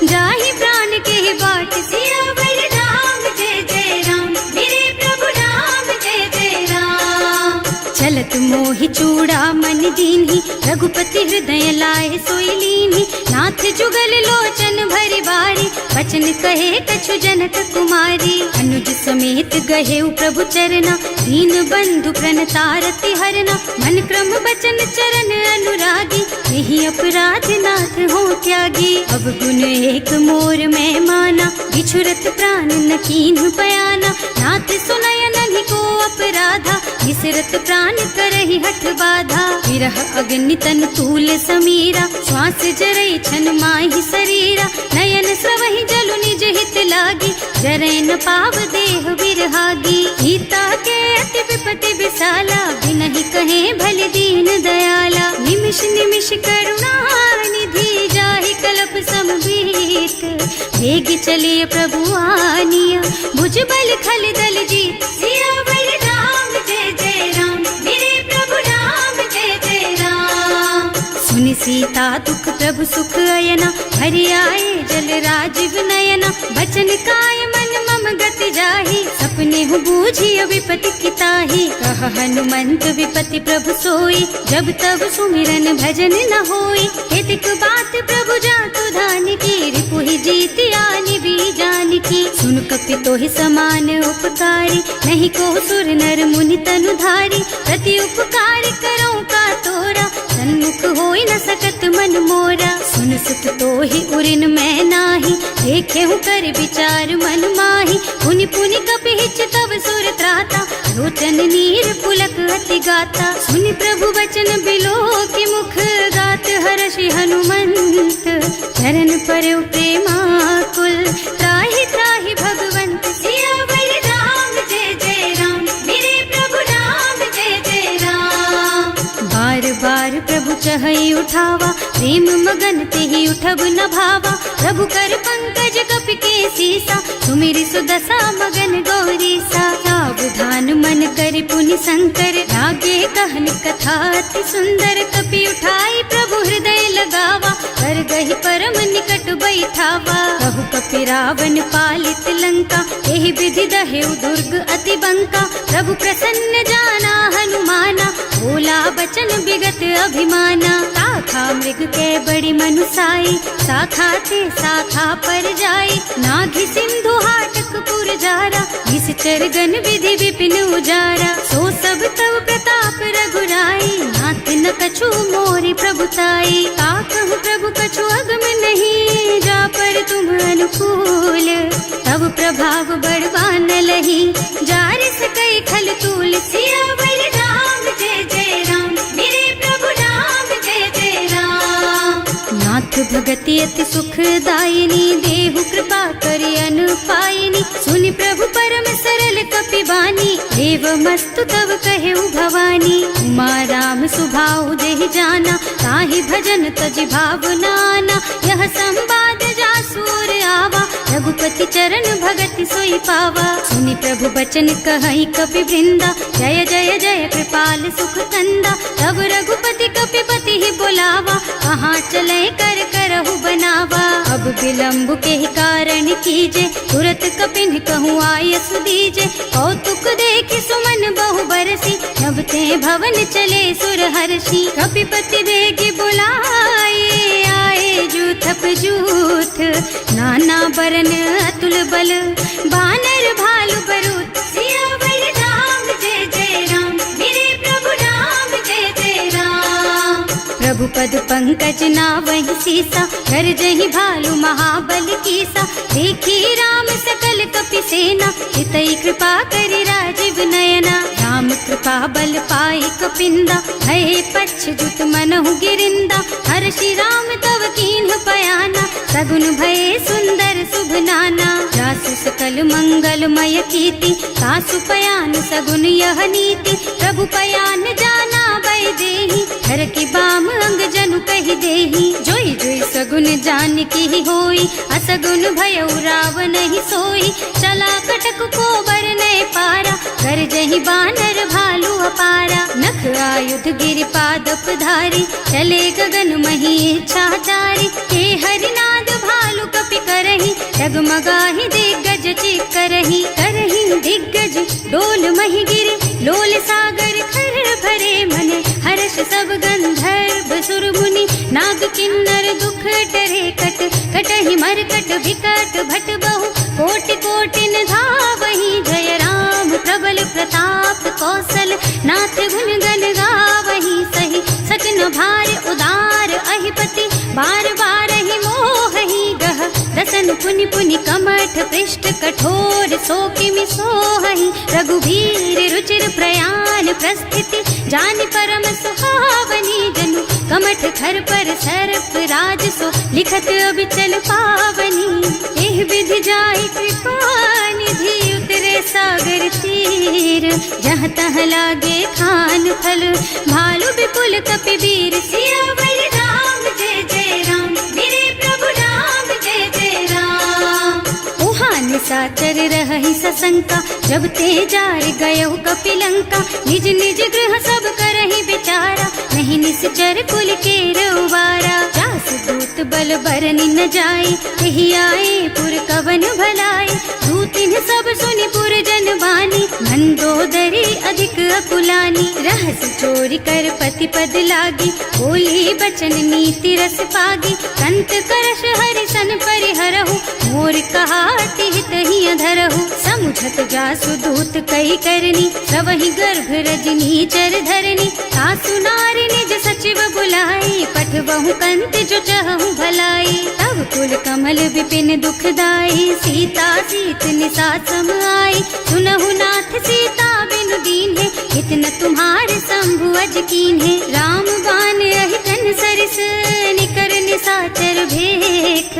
S1: जाहि प्राण के बाट। सियावर राम जय जय राम, मेरे प्रभु राम जय जय राम। चलत मोहि चूड़ामणि दीन्ही, रघुपति हृदय लाए सोई लीन्ही। नाथ जुगल लोचन भरि बारी, बचन कहे कछु जनक कुमारी। अनुज समेत गहेउ प्रभु चरना, दीन बंधु प्रणतारति हरना। मन क्रम बचन चरण अनुरागी, यही अपराध नाथ हो त्यागी। अब गुण एक मोर में माना, बिछुरत प्राण न कीन्ह बयाना। नाथ सुनय नहीं को अपराधा, विसरत प्राण करहि हठ बाधा। विरह अग्नि तन तूल समीरा, श्वास जरई छन माहि शरीरा। नयन स्रवहि जलु निज हित लागी, जरै न पाव देह बिरहागी। सीता के अति विपति विशाला, बिनहि कहे भल दीन दयाला। निमिष निमिष करुणा निधि, जाहि कलप समबीत। वेग चलिए प्रभु आनिया, भुज बल खल दल जीत। सियावर राम जय जय राम, मेरे प्रभु राम जय जय राम। सुनि सीता दुख प्रभु सुख अयना, हरि आए जल राजीव नयना। बचन काय मन मन मम गति जाहि, सपने हूँ बूझी विपति की ताहि। कह हनुमंत विपति प्रभु सोई, जब तब सुमिरन भजन न होई। हेतिक बात प्रभु जातु धान की, रिपुहि जीति आनि भी जान की। सुन कपि तोहि समान उपकारी, नहीं को सुर नर मुनि तनु धारी। प्रति उपकार करो का तोरा, सन्मुख होई न सकत मन मोरा। सुन सुत तोहि उरिन मैं नाही, देखे हूँ कर विचार मन माही। पुनि पुनि कपि हिच तब सुर त्राता, लोचन नीर पुलक अति गाता। सुनि प्रभु बचन बिलो की मुख, गात हर्षि हनुमंत चरण परउ प्रेमाकुल। त्राहि त्राहि भगवंत सियावर राम, जय जय राम मेरे प्रभु राम, जय जय राम। बार बार प्रभु चहई उठावा, प्रेम मगन तेहि उठब न भावा। प्रभु कर पंकज कपि के सीसा, सुमिरि सुदशा मगन गौरीसा। सावधान मन करि पुनि शंकर, लागे कहन कथा अति सुंदर। कपि उठाई प्रभु हृदय लगावा, कर गहि परम निकट बैठावा। कहु कपि रावण पालित लंका, एहि विधि दहेउ दुर्ग अति बंका। प्रभु प्रसन्न जाना हनुमाना, बोला बचन विगत अभिमाना। शाखा मृग के बड़ी मनुसाई, शाखा ते शाखा पर जाई। नाघि सिंधु हाटक पुर जारा, निश्चर गण विधि विपिन उजारा। सो सब तव प्रताप रघुराई, नाथ न कछु मोरि प्रभुताई। का कहूँ प्रभु कछु अगम नहीं, जा पर तुम अनुकूल। तब प्रभाव बड़वान लही, जार सकई खल तूल। सियावर राम, जय जय राम मेरे प्रभु राम, जय जय राम। नाथ भगति अति सुखदायिनी, देहु कृपा करि अनुपायिनी। सुनि प्रभु परम सरल कपि बानी, देव मस्तु तव कहेउ भवानी। उमा राम सुभाउ देहि जाना, ताहि भजन तजि भावनाना। यह संवाद जासुर आवा, रघुपति चरण भगति सोई पावा। सुनि प्रभु बचन कहई कपि वृंदा, जय जय जय कृपाल सुख कंदा। तब रघुपति कपि पति ही बोलावा, कहाँ चले कर करहु बनावा। अब विलंब के ही कारण कीजे, तुरत कपिन कहूँ आयस दीजे। कौतुक देखि सुमन बहु बरसी, नभ ते भवन चले सुर हर्षि। कपिपति बेगी बुलाए, आए जूथप जूथ। नाना बरन अतुल बल, बानर भालु बरूथ। सियावर राम, जय जय राम मेरे प्रभु राम, जय जय राम। प्रभु पद पंकज नावहि सीसा, कर जहि भालु महाबल कीसा। देखी राम सकल कपि सेना, हितई कृपा करि राजीव नयना। राम कृपा बल पाई कपिंदा, भय पच्छ जुत मनहु गिरिंदा। हर्षि राम तव कीन्ह पयाना, सगुन भय सुंदर शुभ नाना। जासु सकल मंगलमय कीर्ति, तासु पयान सगुन यह नीति। प्रभु पयान जाना भय देहि, हर की बाम अंग जनु कहि देहि। जोई जोई सगुन जान की होई, असगुन भयउ रावण नहीं सोई। चला कटक को बरनै पारा, कर जहि बानर भालु अपारा। नख आयुध गिरि पादप धारी, चले गगन मही इच्छाचारी। के हरिनाद भालु कपि करहि, डगमगाहि दिग्गज चित करहि। करहि दिग्गज डोल मही गिरि, लोल सागर खर भरे मने। हर्ष सब गंधर्व सुर मुनि, नाग किन्नर दुख डरे कट। कटहि मरकट विकट भट बहु, कोटि कोटिन धावहि। जय राम प्रबल प्रताप कौशल, नाथ गुण गण गावहि। सही सकन भार उदार अहिपति, बार बार ही मोहहि गह। दसन पुनि पुनि कमठ पृष्ठ, कठोर सो किमि सोहहि। रघुवीर रुचिर प्रयाण प्रस्थिति, जानि परम सुहावनी। जनु कमठ खर पर सर्प राज सो, लिखत अबिचल पावनी। एह विधि जाय कृपा निधि, उतरे सागर तीर। जहाँ तहाँ लागे खान फल, भालु विपुल कपि वीर। सियावर राम, जय जय राम मेरे प्रभु राम, जय जय राम। उहाँ निशाचर रहहि सशंका, जब ते जार गयहु कपि लंका। निज निज गृह सब करहि विचारा, नहीं निश्चर कुल के रउवारा। जासु दूत बल बरनि न जाय, एहि आए पुर कवन भलाय। दूत सब सुनि पुरजन बानी, मंदोदरी अधिक अकुलानी। रहस्य चोरी कर पति पद लागी, बोली बचन नीति रस पागी। कंत करश हरि सन परिहरहु, मोर कहाति हित ही अधरहु। समुझत जासु दूत कई करनी, सबहि गर्भ रजनी चर धरनी। सासु नारी निज सचिव बुलाई, पठबहु कंत जो चहु भलाई। तब कुल कमल विपिन दुखदाई, सीता सीत निसा सम आई। सुनहु नाथ सीता बिनु दीन है, इतना तुम्हारे शंभु अज कीन है। राम बान अहितन सरिस, निकर निसाचर भेख।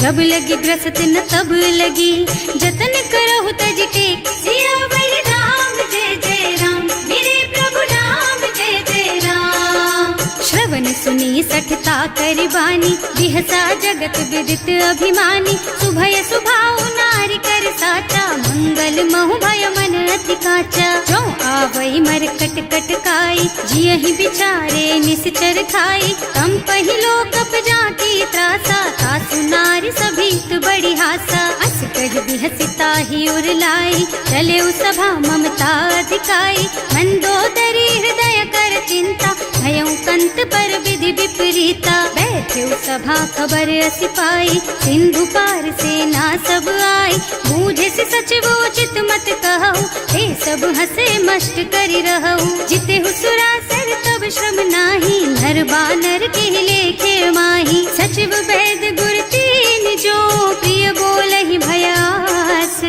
S1: जब लगी ग्रसत न तब लगी, जतन करहु तज टेक। सियावर राम जय जय राम, मेरे प्रभु राम जय जय राम। श्रवण सुनी सठता करि बानी, बिहसा जगत विदित अभिमानी। सुभय सुभाउ नारी कर साचा, मंगल महु भय मन अति काचा। जो आवई मर कट कट काई, जियहि विचारे निश्चर खाई। तम पहिलो कप जाकी त्रासा, सासु नारी सभीत बड़ी हासा। अस कह बिहसिता ही उर लाई, चले सभा ममता अधिकाई। मंदोदरी हृदय कर चिंता, भयउ कंत पर विधि विपरीता। बैठे सभा खबर असी पाई, सिंधु पार सेना सब आई। बूझे से सचिव उचित मत कहु, हे सब हसे मस्त करि रहु। जिते सुरासर तब श्रम नाही, नर बानर के लेखे माही। सचिव वैद गुर तीन जो, प्रिय बोलहि भयास।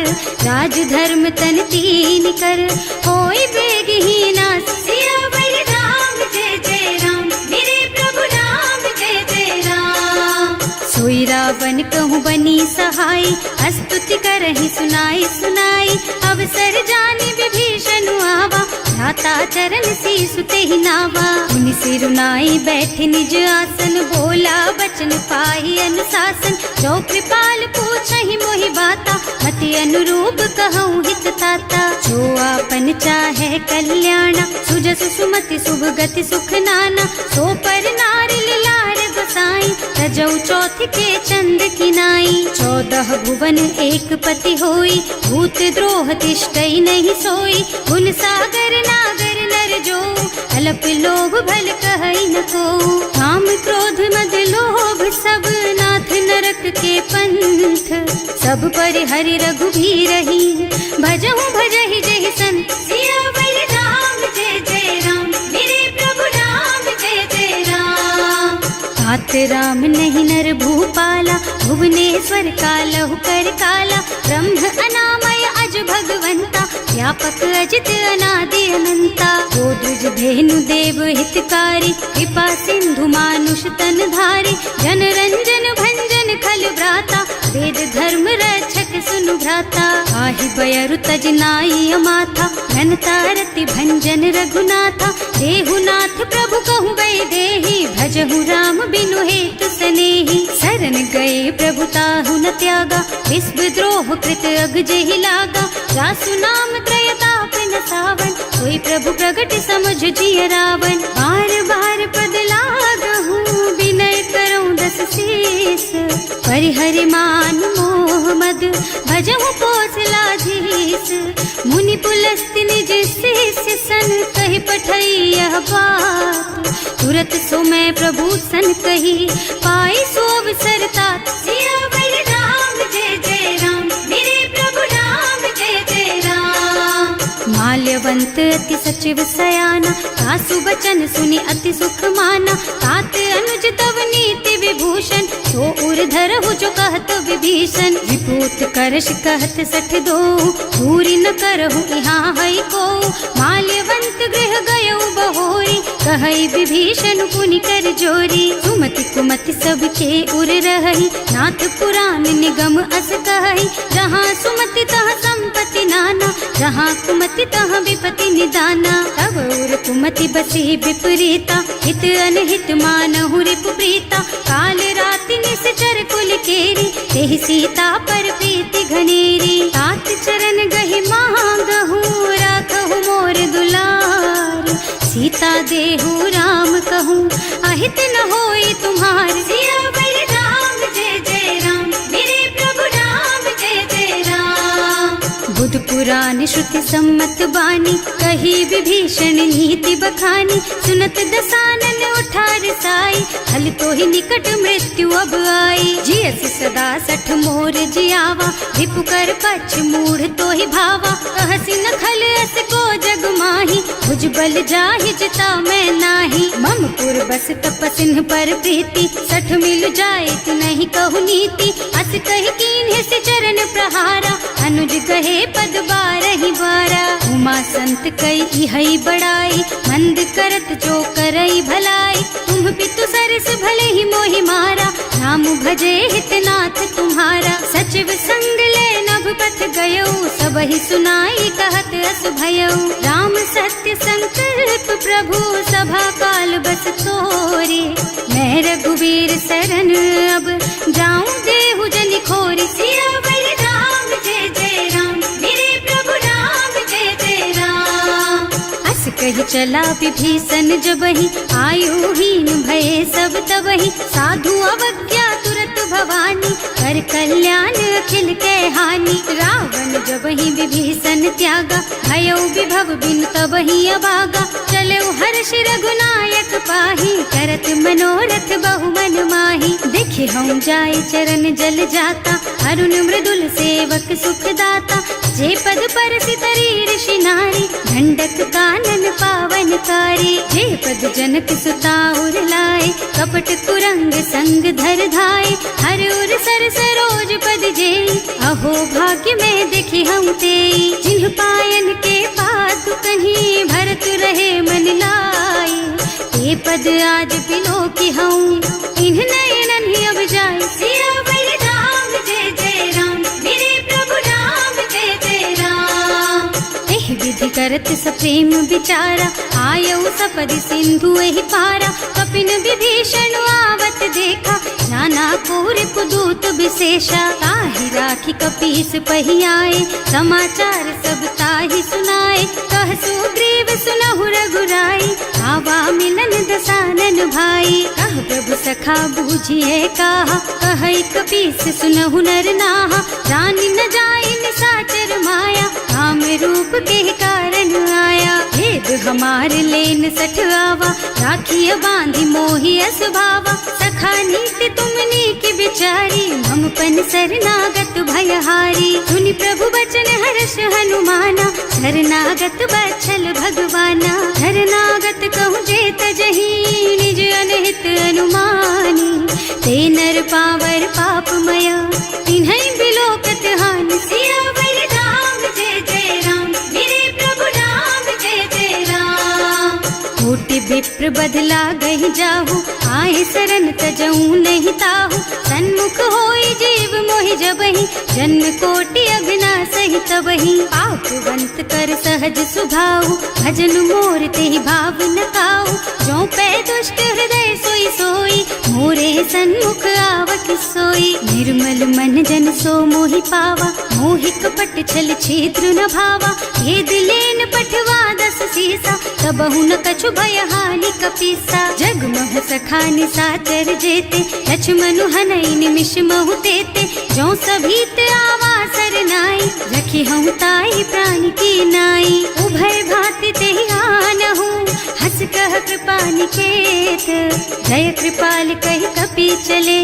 S1: राज धर्म तन तीन कर, होई बेगहीना। सियावर राम जय जय राम, मेरे प्रभु राम जय जय राम। सोई रावण कहूँ बनी सहाय, स्तुति करहि सुनाई सुनाई। अवसर जानी विभीषण आवा, भ्राता चरण शीसु तेहि नावा। मुनि सिरुनाई बैठे निज आसन, बोला बचन पाहि अनुशासन। जो कृपाल पूछहि मोहि बाता, मति अनुरूप कहूँ हित ताता। जो आपन चाहे कल्याणा, सुजसु सुमति शुभ गति सुख नाना। सो पर नारी लार गोसाई, तजौ चौथ के चंद किनाई। 14 भुवन एक पति होई, भूत द्रोह तिष्ठई नहीं सोई। गुण सागर नागर नर जो, अल्प लोभ भल कहई न को। काम क्रोध मद लोभ सब, नाथ नरक के पंथ। सब पर हरि रघुबीरहि, भजहु भजहि जहि संत। सियावर राम जय जय राम, मेरे प्रभु राम जय जय राम। तात राम नहीं नर भूपाला, भुवनेश्वर कालहु कर काला। ब्रह्म अनामय अज भगवंता, व्यापक अजित अनादि अनंता। गोद्रुज धेनु देव हितकारी, कृपा सिंधु मानुष तन धारी। जन रंजन भंजन खल भ्राता, वेद धर्म रक्षक सुनु भ्राता। आहि बयरु तज नाई अमाथा, घनता रति भंजन रघुनाथा। देहुनाथ प्रभु कहु वैदेही, भजहु राम बिनु हेतु सनेही। शरण गए प्रभु ताहु न त्यागा, विश्व द्रोह कृत अग जेहि लागा। जासु नाम त्रयताप न सावन, सोई प्रभु प्रगट समझ जिय रावण। बार बार पद लागहु, विनय करऊं दस शीस। परिहरि मान मोह मद, भजहु कौशलाधीश। मुनि पुलस्त्य निज शिष्य सन, कहि पठई यह बात। तुरत सो मैं प्रभु सन कही, पाई सो अवसर तात। सियावर राम जय जय राम, मेरे प्रभु राम जय जय राम। माल्यवंत अति सचिव सयाना, सासु बचन सुनि अति सुख माना। तात अनुज तव नीति विभूषण, सो उर धरहु जो कहत विभीषण। विपूत करश कहत सठ दो, दूरी न करहु यहाँ हई को। माल्यवंत गृह गयउ बहोरी, कहई विभीषण पुनि कर जोरी। सुमति कुमति सबके उर रहई, नाथ पुराण निगम अस कहई। जहाँ सुमति तहाँ संपत्ति नाना, जहाँ कुमति तहाँ विपति निदाना। तब उर कुमति बसी विपरीता, हित अनहित मानहु रिपु प्रीता। काल राति निश्चर कुल केरी, तेहि सीता पर प्रीति घनेरी। तात चरण गहि मांगहु, राखहु मोर दुलार। सीता देहु राम कहूँ, अहित न होई तुम्हार। सियावर राम जय जय राम, मेरे प्रभु राम जय जय राम। पुराण श्रुति सम्मत बानी, कही विभीषण नीति बखानी। सुनत दसानन उठा रसाई, हल तो ही निकट मृत्यु अब आई। जियस सदा सठ मोर जियावा, रिपु कर पछ मूढ़ तो ही भावा। कहसी न खल अस को जग माही, भुज बल जाहि जिता मैं नाही। मम पुर बस तपसिन्ह पर प्रीति, सठ मिल जाए तु नहीं कहु नीति। अस कहि कीन्ह से चरण प्रहारा, अनुज कहे पद बारहि बारा। उमा संत कई हई बड़ाई, मंद करत जो करई भलाई। तुम पितु सरस भले ही मोहि मारा, नाम भजे हितनाथ तुम्हारा। सचिव संग ले नभ पथ गयो, सब ही सुनाई कहत अस भयो। राम सत्य संकल्प प्रभु, सभा काल बस तोरे। मैं रघुवीर सरन अब, जाऊं देहु जनि खोरी। सियावर राम जय जय राम, मेरे प्रभु राम जय जय राम। अस कही चला विभीषण जबहि, आयुहीन भये सब तबहि। साधु अवज्ञा तुरत भवानी, कर कल्याण अखिल के हानि। रावण जबहि विभीषण त्यागा, भयो विभव बिनु तबहि अभागा। चलो हर्ष रघुनायक पाहि, करत मनोरथ बहु मन माही। देखे हम जाय चरण जल जाता, अरुण मृदुल सेवक सुख दाता। जे पद पर सितरी ऋषि नारी, ढंडक कानन पावन कारी। जे पद जनक सुता उर लाए, कपट कुरंग संग धर धाय। हर उर सर सरोज पद जेई, अहो भाग्य में देखी हम तेई। जिन्ह पायन के पातु कहीं, भरत रहे मन लाई। ये पद आज बिलो की हूँ, इन्ह नयनन ही अब जाए। सियावर राम जय जय राम, मेरे प्रभु राम जय जय राम। एह विधि करत सप्रेम विचारा, आयऊ सपदि सिंधु एहि पारा। कपिन विभीषण आवत देखा, नाना कोर कुदूत विशेषा। ताहि राखी कपीस पहि आए, समाचार सब ताहि सुनाए। कह सुग्रीव सुनहु रघुराई, आवा मिलन दसानन भाई। कह प्रभु सखा बूझिए कहा, कहै कपीस सुनहु नर नाहा। जानि न जाय निशाचर माया, काम रूप के कारण आया। भेद हमार लेन सठ आवा, राखिय बांधि मोहि असभावा। सखा नीति तुमनी की बिचारी, हम पन शरणागत भयहारी। सुनि प्रभु बचन हर्ष हनुमाना, शरणागत बछल भगवाना। शरणागत कहूँ जेत जही, निज अनहित अनुमानी। ते नर पावर पापमय, तिन्है बिलोकत हानि। सियावर राम जय जय राम, मेरे प्रभु राम जय जय राम। कोटि विप्र बदला गहि जाहु, आए शरण तजऊ नहीं ताहु। सन्मुख होई जीव मोहि जबहि, जन्म कोटि अघनासहि तबहि। पापवंत कर सहज सुभाऊ, भजन मोर तेहि भाव न काऊ। जो पै दुष्ट हृदय सोई सोई, मोरे सन्मुख आवत सोई। निर्मल मन जन सो मोहि पावा, मोहि कपट छल छिद्र न भावा। हे दिलेन पठवा दस सीसा, तबहु न कछु भय हानि कपीसा। जग मोह सखा निशाचर जेते, लक्ष्मणु हनई निमिष महु तेते। जो सभीत आवा सरनाई, रखी हम ताई प्राण की नाई। उभय भांति तेहि आनहु, हस कह कृपा निकेत। जय कृपाल कहि कपि चले,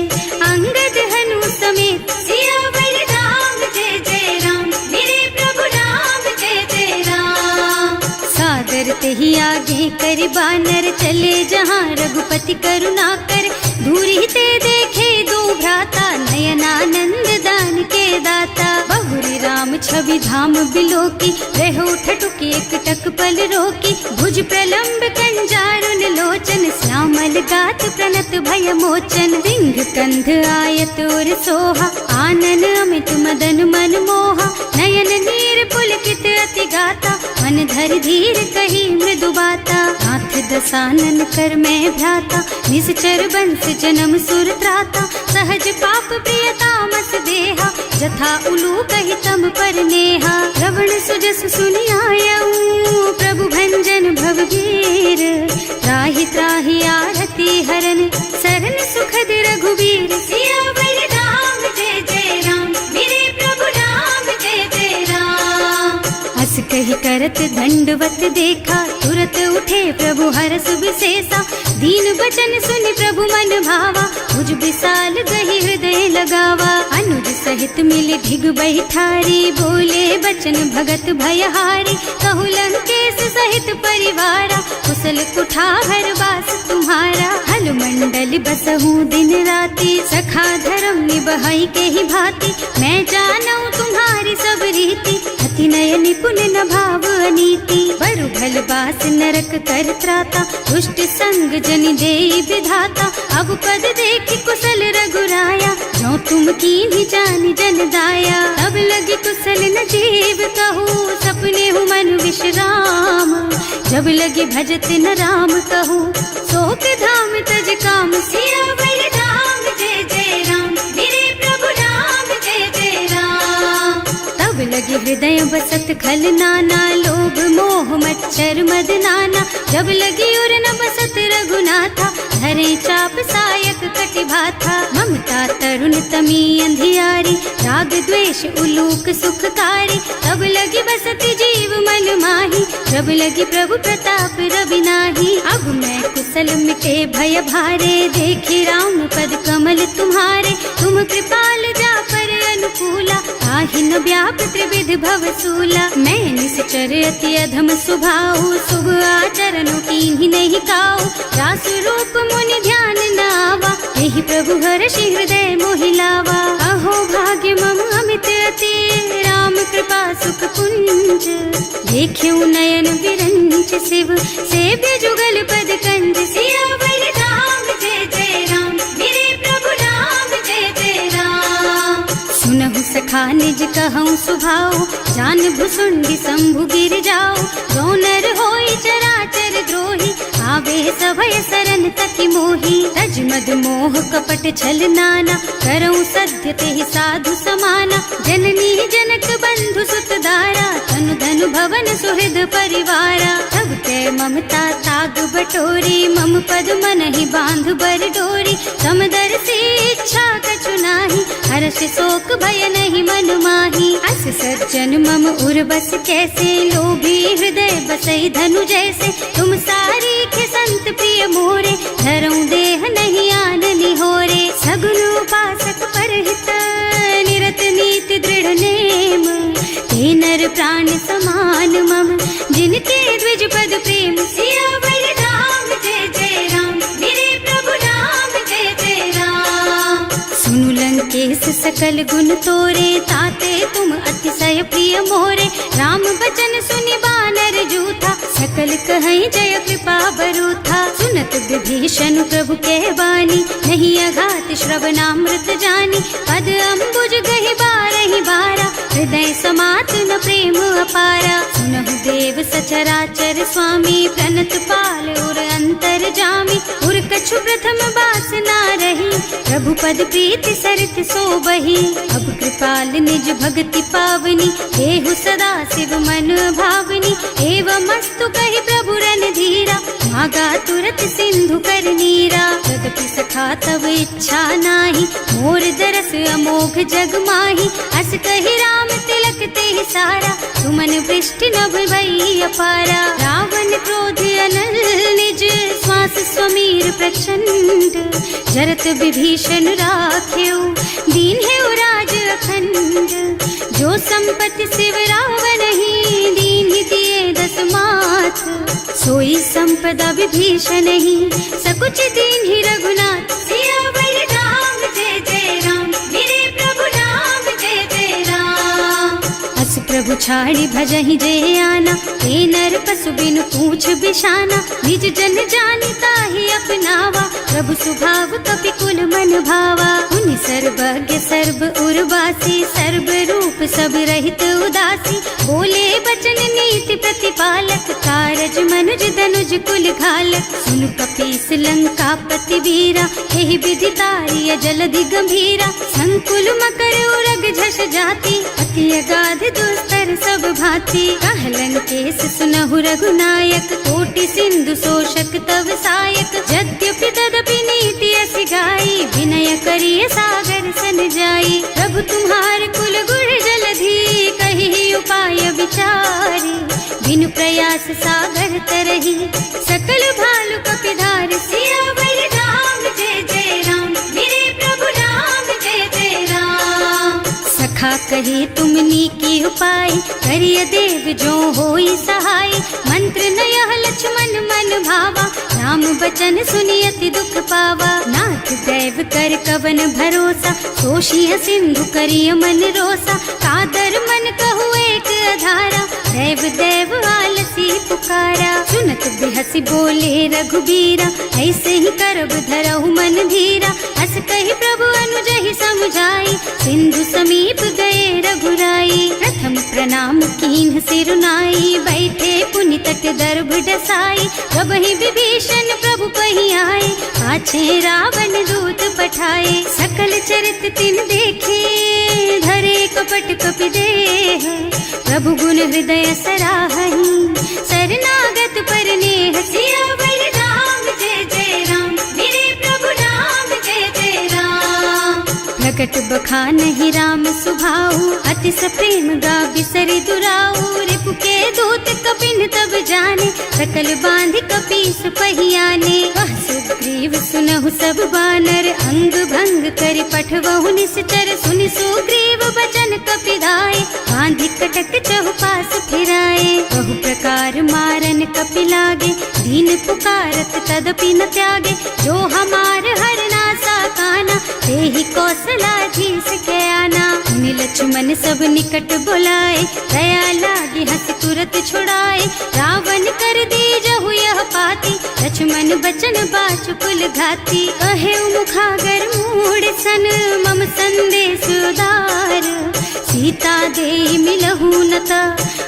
S1: अंगद हनु समेत। सियावर राम जय जय राम, मेरे प्रभु राम जय जय राम। सादर तेहि आगे कर बानर, चले जहाँ रघुपति करुणा कर। दूरी ते देखे दो भ्राता, नयनानंद दान के दाता। बहुरी राम छवि धाम बिलोकी, रहो ठठुकी एक टक पल रोकी। भुज प्रलंब कंजारुन लोचन, श्यामल गात प्रणत भय मोचन। सिंह कंध आयत और सोहा, आनन अमित मदन मन मोहा। नयन नीर पुलकित अति गाता, मन धर धीर कही मृदु बाता। नाथ दसानन कर मैं भ्राता, निश्चर बंस जन्म सुर त्राता। सहज पाप प्रियतामस देहा, जथा उलू कहि तम पर नेहा। श्रवण सुजस सुनि आयऊ, प्रभु भंजन भवभीर। त्राहि त्राहि आरती हरन, सरन सुखद रघुवीर। सियावर राम जय जय राम, मेरे प्रभु राम जय जय राम। अस करत दंडवत देखा, तुरत उठे प्रभु हरस विशेषा। दीन बचन सुनि प्रभु मन भावा, मुझ विशाल गही हृदय लगावा। अनुज सहित मिल ढिग बैठारी, बोले बचन भगत भयहारी। कहु लंकेश सहित परिवारा, कुशल कुठार वास तुम्हारा। हल मंडल बसहु दिन राति, सखा धर्म निबहाई के ही भांति। मैं जानू तुम्हारी सब रीति, अति नय निपुण न भाव अनीति। बरु भल बास नरक कर त्राता, दुष्ट संग जन देई विधाता। अब पद देखि कुशल रघुराया, जो तुम कीन्ही जानि जन दाया। अब लगी कुशल न जीव कहू, सपने हूँ मन विश्राम। जब लगी भजत न राम कहू, शोक धाम तज काम। सियावर राम जय जय राम, मेरे प्रभु राम जय जय राम। तब लगी हृदय बसत खल नाना, लोभ मोह मच्छर मद नाना। जब लगी उर न बसत रघुनाथा, धरे चाप सायक कटिभाथा। ममता तरुण तमी अंधियारी, राग द्वेष उलूक सुखकारी। तब लगी बसती जीव मन माही, जब लगी प्रभु प्रताप रवि नाही। अब मैं कुशल मिटे भय भारे, देखे राम पद कमल तुम्हारे। तुम कृपाल जा पर अनुकूला, ताहि न व्याप त्रिविध भव सूला। मैं निश्चर अति अधम स्वभाव, शुभ आचरण कीन्ही नहीं काऊ। रासु रूप मुनि ध्यान न आवा, यही प्रभु हर्षि हृदय मोहिलावा। अहो भाग्य मम अमित अति, राम कृपा सुख पुंज। देख्यऊ नयन विरंच शिव, सेव्य जुगल पद कंज। सियावर राम जय जय राम, मेरे प्रभु राम जय जय राम। सुनहु सखा निज कहूँ सुभाऊ, जान भुसुंडी शंभु गिर जाओ। जो नर होई चराचर द्रोही, आवे सभय सरन तति मोही। तज मद मोह कपट छल नाना, करऊँ सत्य तेहि साधु समाना। जननी जनक बंधु सुत दारा, तनु धनु भवन सुहृद परिवारा। तब ते ममता ताग बटोरी, मम पद मन ही बांध बर डोरी। समदर्शी इच्छा कछु नाही, हर्ष शोक भय नहीं मन माही। अस सज्जन मम उर बस कैसे, लोभी हृदय बसई धनु जैसे। तुम सारी के संत प्रिय मोरे, धरऊं देह नहीं आन निहोरे। सगुन उपासक परहित, निरत नीति दृढ़ नेम। ते नर प्राण समान मम, जिनके द्विज पद प्रेम। सियावर राम जय जय राम, मेरे प्रभु राम जय जय राम। सुनु लंकेश सकल गुण तोरे, ताते तुम अतिशय प्रिय मोरे। राम बचन सुनि बानर जूथा, सकल कहई जय कृपा बरूथा। सुनत विभीषण प्रभु के बानी, नहीं अघात श्रवणामृत जानी। पद अम्बुज गहि बारहि बारा, हृदय समात न प्रेम अपारा। सुनहु देव सचराचर स्वामी, प्रणत पाल उर अंतर जामी। उर कछु प्रथम बास ना रही, प्रभु पद प्रीति सरित सोबही। अब कृपाल निज भक्ति पावनी, देहु सदा शिव मन भावनी। एवं मस्तु कहि प्रभु रन धीरा, मागा तुरत सिंधु कर नीरा। तदपि सखा तब इच्छा नाही, मोर दरस अमोघ जग माही। अस कहि राम तिलक तेहि सारा, सुमन वृष्टि नभ भई अपारा। रावण क्रोध अनल निज, श्वास स्वमीर प्रचंड। जरत विभीषण राख्यो, दीन है राज अखंड। जो संपत्ति शिव रावण ही, दीन ही दिए दस माथ। सोई संपदा विभीषण ही, सकुच दीन ही रघुनाथ। सियावर राम जय जय राम, मेरे प्रभु राम जय जय राम। अस प्रभु छाड़ी भजहि जय आना, ते नर पशु बिनु पूछ बिशाना। निज जन जानि ताहि अपनावा, प्रभु सुभाव कपि कुल मन भावा। उनि सर्वज्ञ सर्व उर्वासी, सर्व रूप सब रहित उदासी। बोले बचन नीति प्रतिपालक, कारज मनुज धनुज कुल घालक। सुनु कपीस लंका पति वीरा, एहि विधि तारिय जलधि गंभीरा। संकुल मकर उरग झष जाति, अति अगाध दुस्तर सब भांति। कहलन केस सुनहु रघुनायक, कोटि सिंधु शोषक तव सायक। यद्यपि तदपि नीति असि गाई, विनय करिय सागर सन जाई। प्रभु तुम्हार कुल गुण जलधि, कहि उपाय विचारी। प्रयास सागर तरही, सकल भालु कपिधार सियावर राम जय जय राम, मेरे प्रभु राम जय जय राम। सखा कहे तुमनी की उपाय, करिय देव जो होई सहाय, मंत्र न यह लक्ष्मण मन भावा, राम बचन सुनि अति दुख पावा। नाथ दैव कर कवन भरोसा, सोशिय सिंधु करिय मन रोसा, कादर मन कहु एक अधारा, दैव दैव आलसी पुकारा। सुनत बिहसी बोले रघुबीरा, ऐसे ही करब धरहु मन धीरा, हस कहि प्रभु अनुजहि समुझाई, सिंधु समीप गए रघुराई। प्रथम प्रणाम कीन्ह सिरुनाई, बैठे पुनि तट दर्भ डसाई, प्रभहि विभीषण प्रभु पहि आए, पाछे रावण दूत पठाए। सकल चरित तिन देखे, धरे कपट कपि देह, प्रभु गुण हृदय सराहहि, शरणागत पर नेह। सियावर राम जय जय राम, मेरे प्रभु राम जय जय राम। प्रकट बखानहि राम सुभाऊ, अति सप्रेम गा बिसरि दुराऊ, रिपु के दूत कपिन तब जाने, सकल बांध कपीस पहियाने। वह सुग्रीव सुनहु सब बानर, अंग भंग करि पठवहु निश्चर, सुनि सुग्रीव बचन कपिधाय, बांधि कटक चहुपास फिराए। बहु प्रकार मारन कपि लागे, दीन पुकारत तदपि न त्यागे, जो हमार हरना सा काना, तेहि कौशलाधीश के आना। मुनि लक्ष्मण सब निकट बुलाए, दया लागी हंस तुरत छुड़ाए, रावण कर दीजहु यह पाती, लक्ष्मण बचन बाचु कुल घाती। कहे मुखागर मूढ़ सन, मम संदेश उदार, सीता दे मिलहु नत,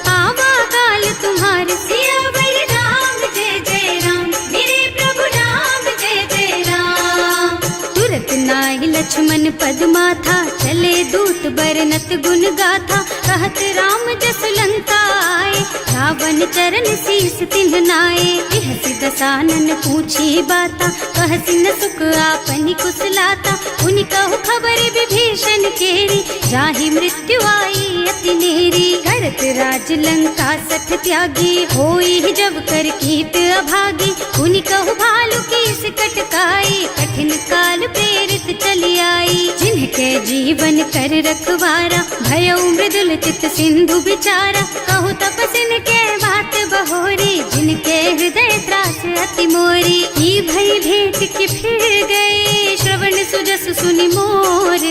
S1: आवा काल तुम्हार। सियावर राम जय जय राम, मेरे प्रभु राम जय जय राम। तुरत नाहि लक्ष्मण पद माथा, चले दूत बरनत गुण गाथा, कहत राम जस लंका आए, रावण चरण शीस तिन्ह नाए। बिहसि दसानन पूछी बाता, कहसि न सुख आपनि कुशलाता, उनि कहु खबर विभीषण केरी, जाहि मृत्यु आई अति नेरी। करत राज लंका सठ त्यागी, होई जब कर कीट अभागी, उनि कहु भालु कीस कटकाई, कठिन काल प्रेरित चली आई। जिनके जीवन कर रखवारा, भयउ मृदुल चित सिंधु बिचारा, कहु तपसिन के बात बहोरी, जिनके हृदय त्रास अति मोरी। ही भई भेंट के फिर गए, श्रवण सुजस सुनि मोर,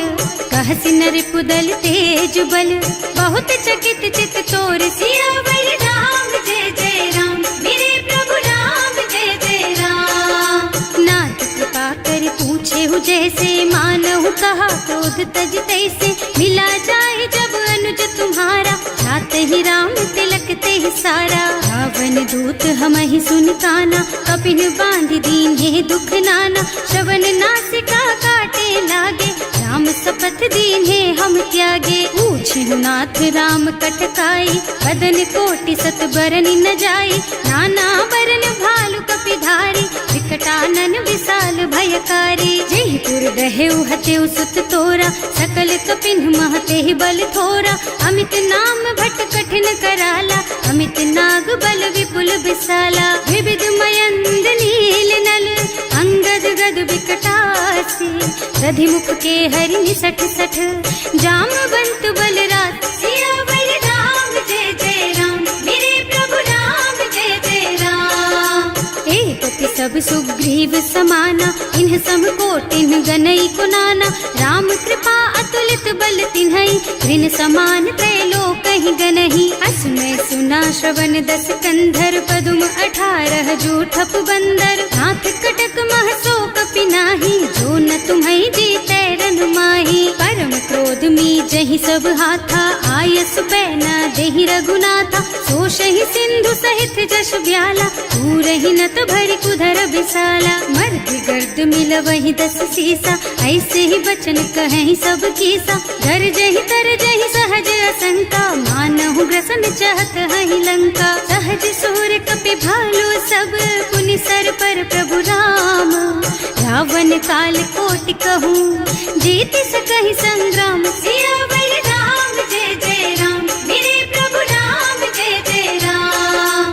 S1: कहसि न रिपुदल तेज बल, बहुत चकित चित तोर। सियावर राम जय जय राम, मेरे प्रभु राम जय जय राम। नाथ कृपा कर पूछे हु जैसे, मानहु कहा क्रोध तज तैसे, मिला जाए जब अनुज तुम्हारा, जात ही राम तिलक ते सारा। रावण दूत हमहि सुन काना, कपिन बांध दीन है दुख नाना, श्रवण नासिका काटे लागे, राम शपथ दीन है हम त्यागे। पूछिहु नाथ राम कटकाई, बदन कोटि सत बरन न जाई, नाना बरन भालु कपिधारी, विकटानन विशाल भयकारी। जेहि पुर दहेउ हतेउ सुत तोरा, सकल कपिन महते बल थोरा, अमित नाम भट कठिन कराला, अमित नाग बल विपुल विशाला। विविध मयंद नील नल, अंगद गद विकटासी, दधि मुख के हरि निसठ सठ, जामवंत बलराज। सियावर राम जय जय राम, मेरे प्रभु राम जय जय राम। एक पति सब सुग्रीव समाना, इन्ह सम कोटिन गनई कुनाना, राम कृपा अतुलित बल तिन्हई, ऋण समान त्रैलोक ही गनहि। असमय सुना श्रवण दस कंधर, पदुम 18 जूठप बंदर, नाथ कटक मह सो कपि नाही, जो न तुम्हई जीतै रन माही। परम क्रोध मी जहि सब हाथा, आयस पैना देहि रघुनाथा, सोषहि सिंधु सहित जश ब्याला, पूरहि नत भरि कुधर विशाला। मर्दि गर्द मिलवहि 10 सीसा, ऐसे ही बचन कहें सब कीसा, गरजहि तरजहि सहज असंका, मानहु ग्रसन चाहत हहि लंका। सहज सूर कपि भालु सब, पुनि सर पर प्रभु राम, रावण काल कोटि कहूँ, जीत सकहि संग्राम। सियावर राम जय जय राम, मेरे प्रभु राम जय जय राम।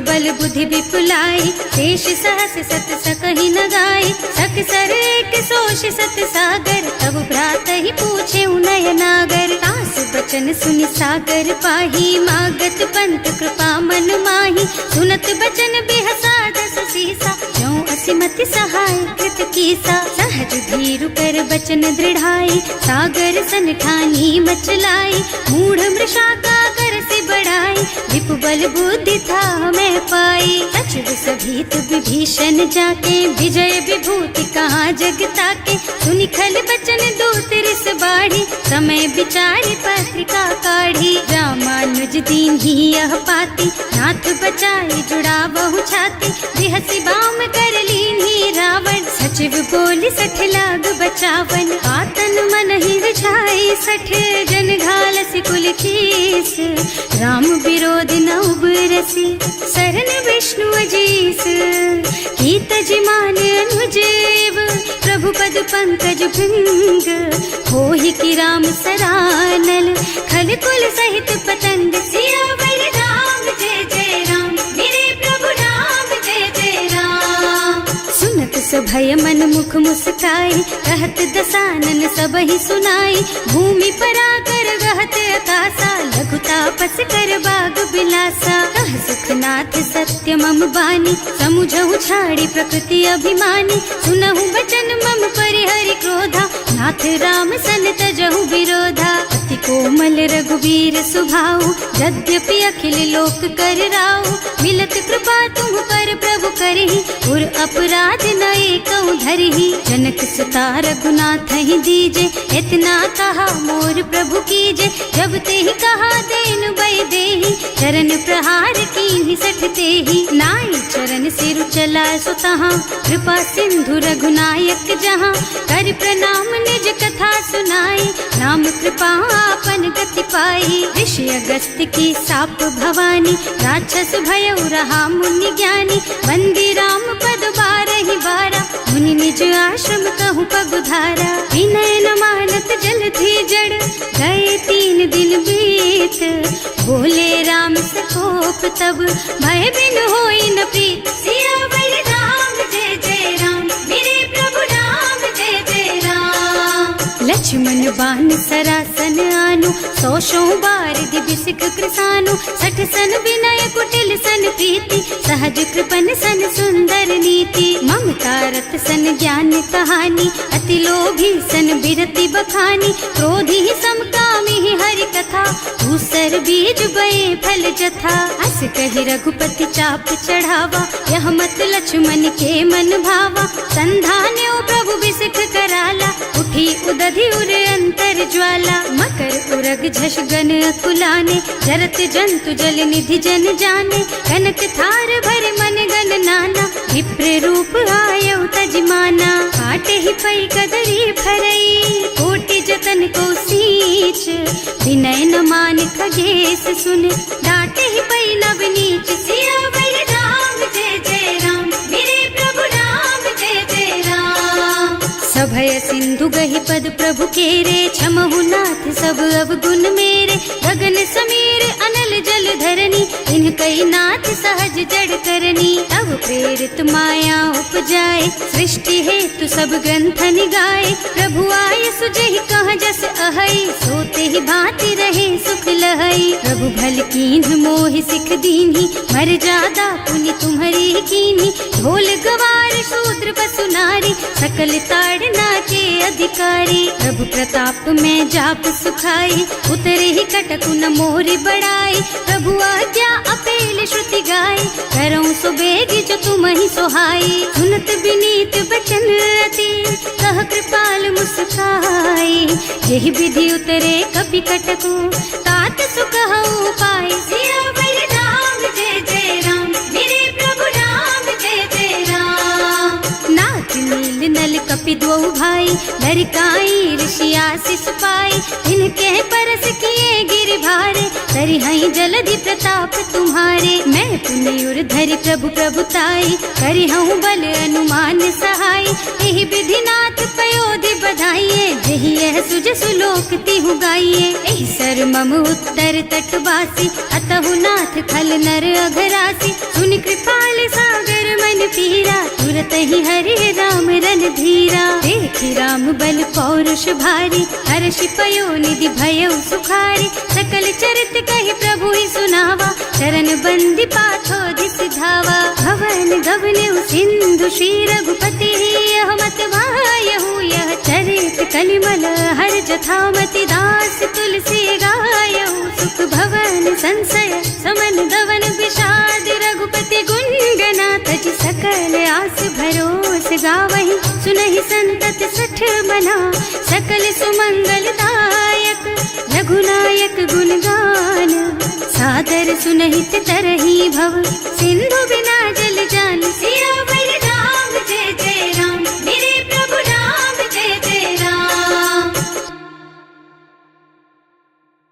S1: बल बुद्धि विपुलाई, शेष सहस सत सकहि न गाय, सक सर एक सोष सत सागर, तब भ्रात ही पूछे उनय नागर, तास बचन सुनि सागर पाही, मागत पंत कृपा मन माही, सुनत बचन बिहसा दस सीसा, ज्यों असिमति सहाय कृत कीसा, सहज धीरु कर बचन दृढ़ाई, सागर सन ठानी मचलाई, मूढ़ मृषा का कर से बढ़ाई, विपु बल बुद्धि था मैं पाई, सचिव सभीत विभीषण जाके, विजय विभूति कहाँ जग ताके, सुनि खल बचन दूत रिस बाढ़ी, समय विचारी पत्रिका काढ़ी, रामानुज दीन ही यह पाती, नाथ बचाई जुड़ा बहु छाती, बिहसी बाम कर लीनी रावण, सचिव बोली सठ लाग बचावन, आतन मन ही रिझाई सठ, जन घालसी कुल कीस, राम विरोध न उबरसी, सरन विष्णु अजीस, कीत जिमान अनुजेव, प्रभु पद पंकज भृंग, होहि की राम सरानल, खल कुल सहित पतंग, सियावर राम जय जय राम, मेरे प्रभु राम जय जय राम, सुनत सभय मन मुख मुस्काई, कहत दसानन सबहि सुनाई, भूमि पराकर गहत अकासा, लघु तापस कर बाग बिलासा, कह सुखनाथ सत्य मम बानी, समुझहु छाड़ी प्रकृति अभिमानी, सुनहु बचन मम परिहरि क्रोधा, नाथ राम सन तजहु विरोधा, अति कोमल रघुवीर सुभाऊ, यद्यपि अखिल लोक कर राऊ, मिलत कृपा तुम पर प्रभु करहि, उर अपराध न एकहु धरहि, जनक सुता रघुनाथ ही दीजे, इतना कहा मोर प्रभु कीजे, जब ते ही कहा देन बय देहि, चरण प्रहार कीन्हि सठ तेहि, नाई चरण सिरु चला सो तहाँ, कृपा सिंधु रघुनायक जहाँ, कर प्रणाम निज कथा सुनाई, नाम कृपा आपन गति पाई, ऋषि अगस्त्य की साप भवानी, राक्षस भयउ रहा मुनि ज्ञानी, बंदी राम पद बारहि बारा, मुनि निज आश्रम कहूँ पगुधारा, विनय न मानत जल थी जड़, गए 3 दिन बीत, बोले राम सकोप तब, भय बिन होई न प्रीत, सियावर राम जय जय राम, मेरे प्रभु राम जय जय राम, लक्ष्मण बान सरासन आनु, 100 बारिधि बिसिक कृसानु, 60 सन विनय कुटिल सन प्रीति, सहज कृपन सन सुंदर नीति, ममता रत सन ज्ञान कहानी, अति लोभी सन बिरति बखानी, क्रोधी समकामी हरि कथा, दूसर बीज बये फल जथा, अस कहि रघुपति चाप चढ़ावा, यह मत लक्ष्मण के मन भावा, संधान्यो प्रभु बिसिक कराला, उठी उदधि उर अंतर ज्वाला, मकर उरग झष गन अकुलाने, जरत जंतु जल निधि जन जाने, कनक थार भर मन गन नाना, विप्र रूप आयउ तजमाना, काटे ही पई कदरी फरई, कोटि जतन को सींच, विनय न मान खगेश सुन, डांटे ही पई नव नीच, सियावर राम जय जय राम, मेरे प्रभु राम जय जय राम, सभय सिंधु गहि पद प्रभु केरे, क्षमहु नाथ सब अवगुण मेरे, गगन समीर अनल जल धरनी, इनकई नाथ सहज जड़ करनी, तब प्रेरित माया उपजाए, सृष्टि हेतु सब ग्रंथ निगाए, प्रभु आय सुजहि कह जस अहई, सोते ही भांति रहे सुख लहई, प्रभु भल कीन्ह मोहि सिख दीन्ही, मर जादा पुनि तुम्हरी कीन्ही, ढोल गवार शूद्र पशु नारी, सकल ताड़ना के अधिकारी, प्रभु प्रताप में जाप सुखाई, उतरे ही कटकु न मोरि बढ़ाई, प्रभु आज्ञा अपेल श्रुति गाय, करऊं सो बेगी जो तुम ही सोहाई, सुनत विनीत बचन अति, कह कृपाल मुस्काई, यही विधि उतरे कपि कटकु, तात सुकहु पाई, सियावर राम जय जय राम, मेरे प्रभु राम जय जय राम, नाथ नील नल कपि द्वौ भाई, लरिकाई ऋषि आशीष पाई, इनके परस किए गिर भारे, तरिहई जलधि प्रताप तुम्हारे, मैं पुनि उर धरि प्रभु प्रभुताई, करिहऊँ बल अनुमान सहाय, यही विधिनाथ पयोधि बधाइए, जही यह सुज सुलोक तिहु गाइए, एहि सर कर मम उत्तर तटवासी, अतहु नाथ खल नर अघरासी। सुनि कृपाल सागर मन पीरा, तुरत ही हरि राम रन धीरा। देखि राम बल पौरुष भारी, हर्षि पयो निधि भयउ सुखारी। सकल चरित कहि प्रभु ही सुनावा, चरण बंदी पाथो दिस धावा। भवन गगन सिंधु श्री रघुपति, यह मत वायहु यह चरित कलिमल हर जथामति। दास तुलसी गायहु, सुख भवन संशय समन दवन विषाद। रघुपति गुण गना तज सकल आस भरोस गावहि। सुनहि संतत सठ मना, सकल सुमंगल दायक। रघुनायक गुण गान, सादर सुनहित तरहि भव। सिंधु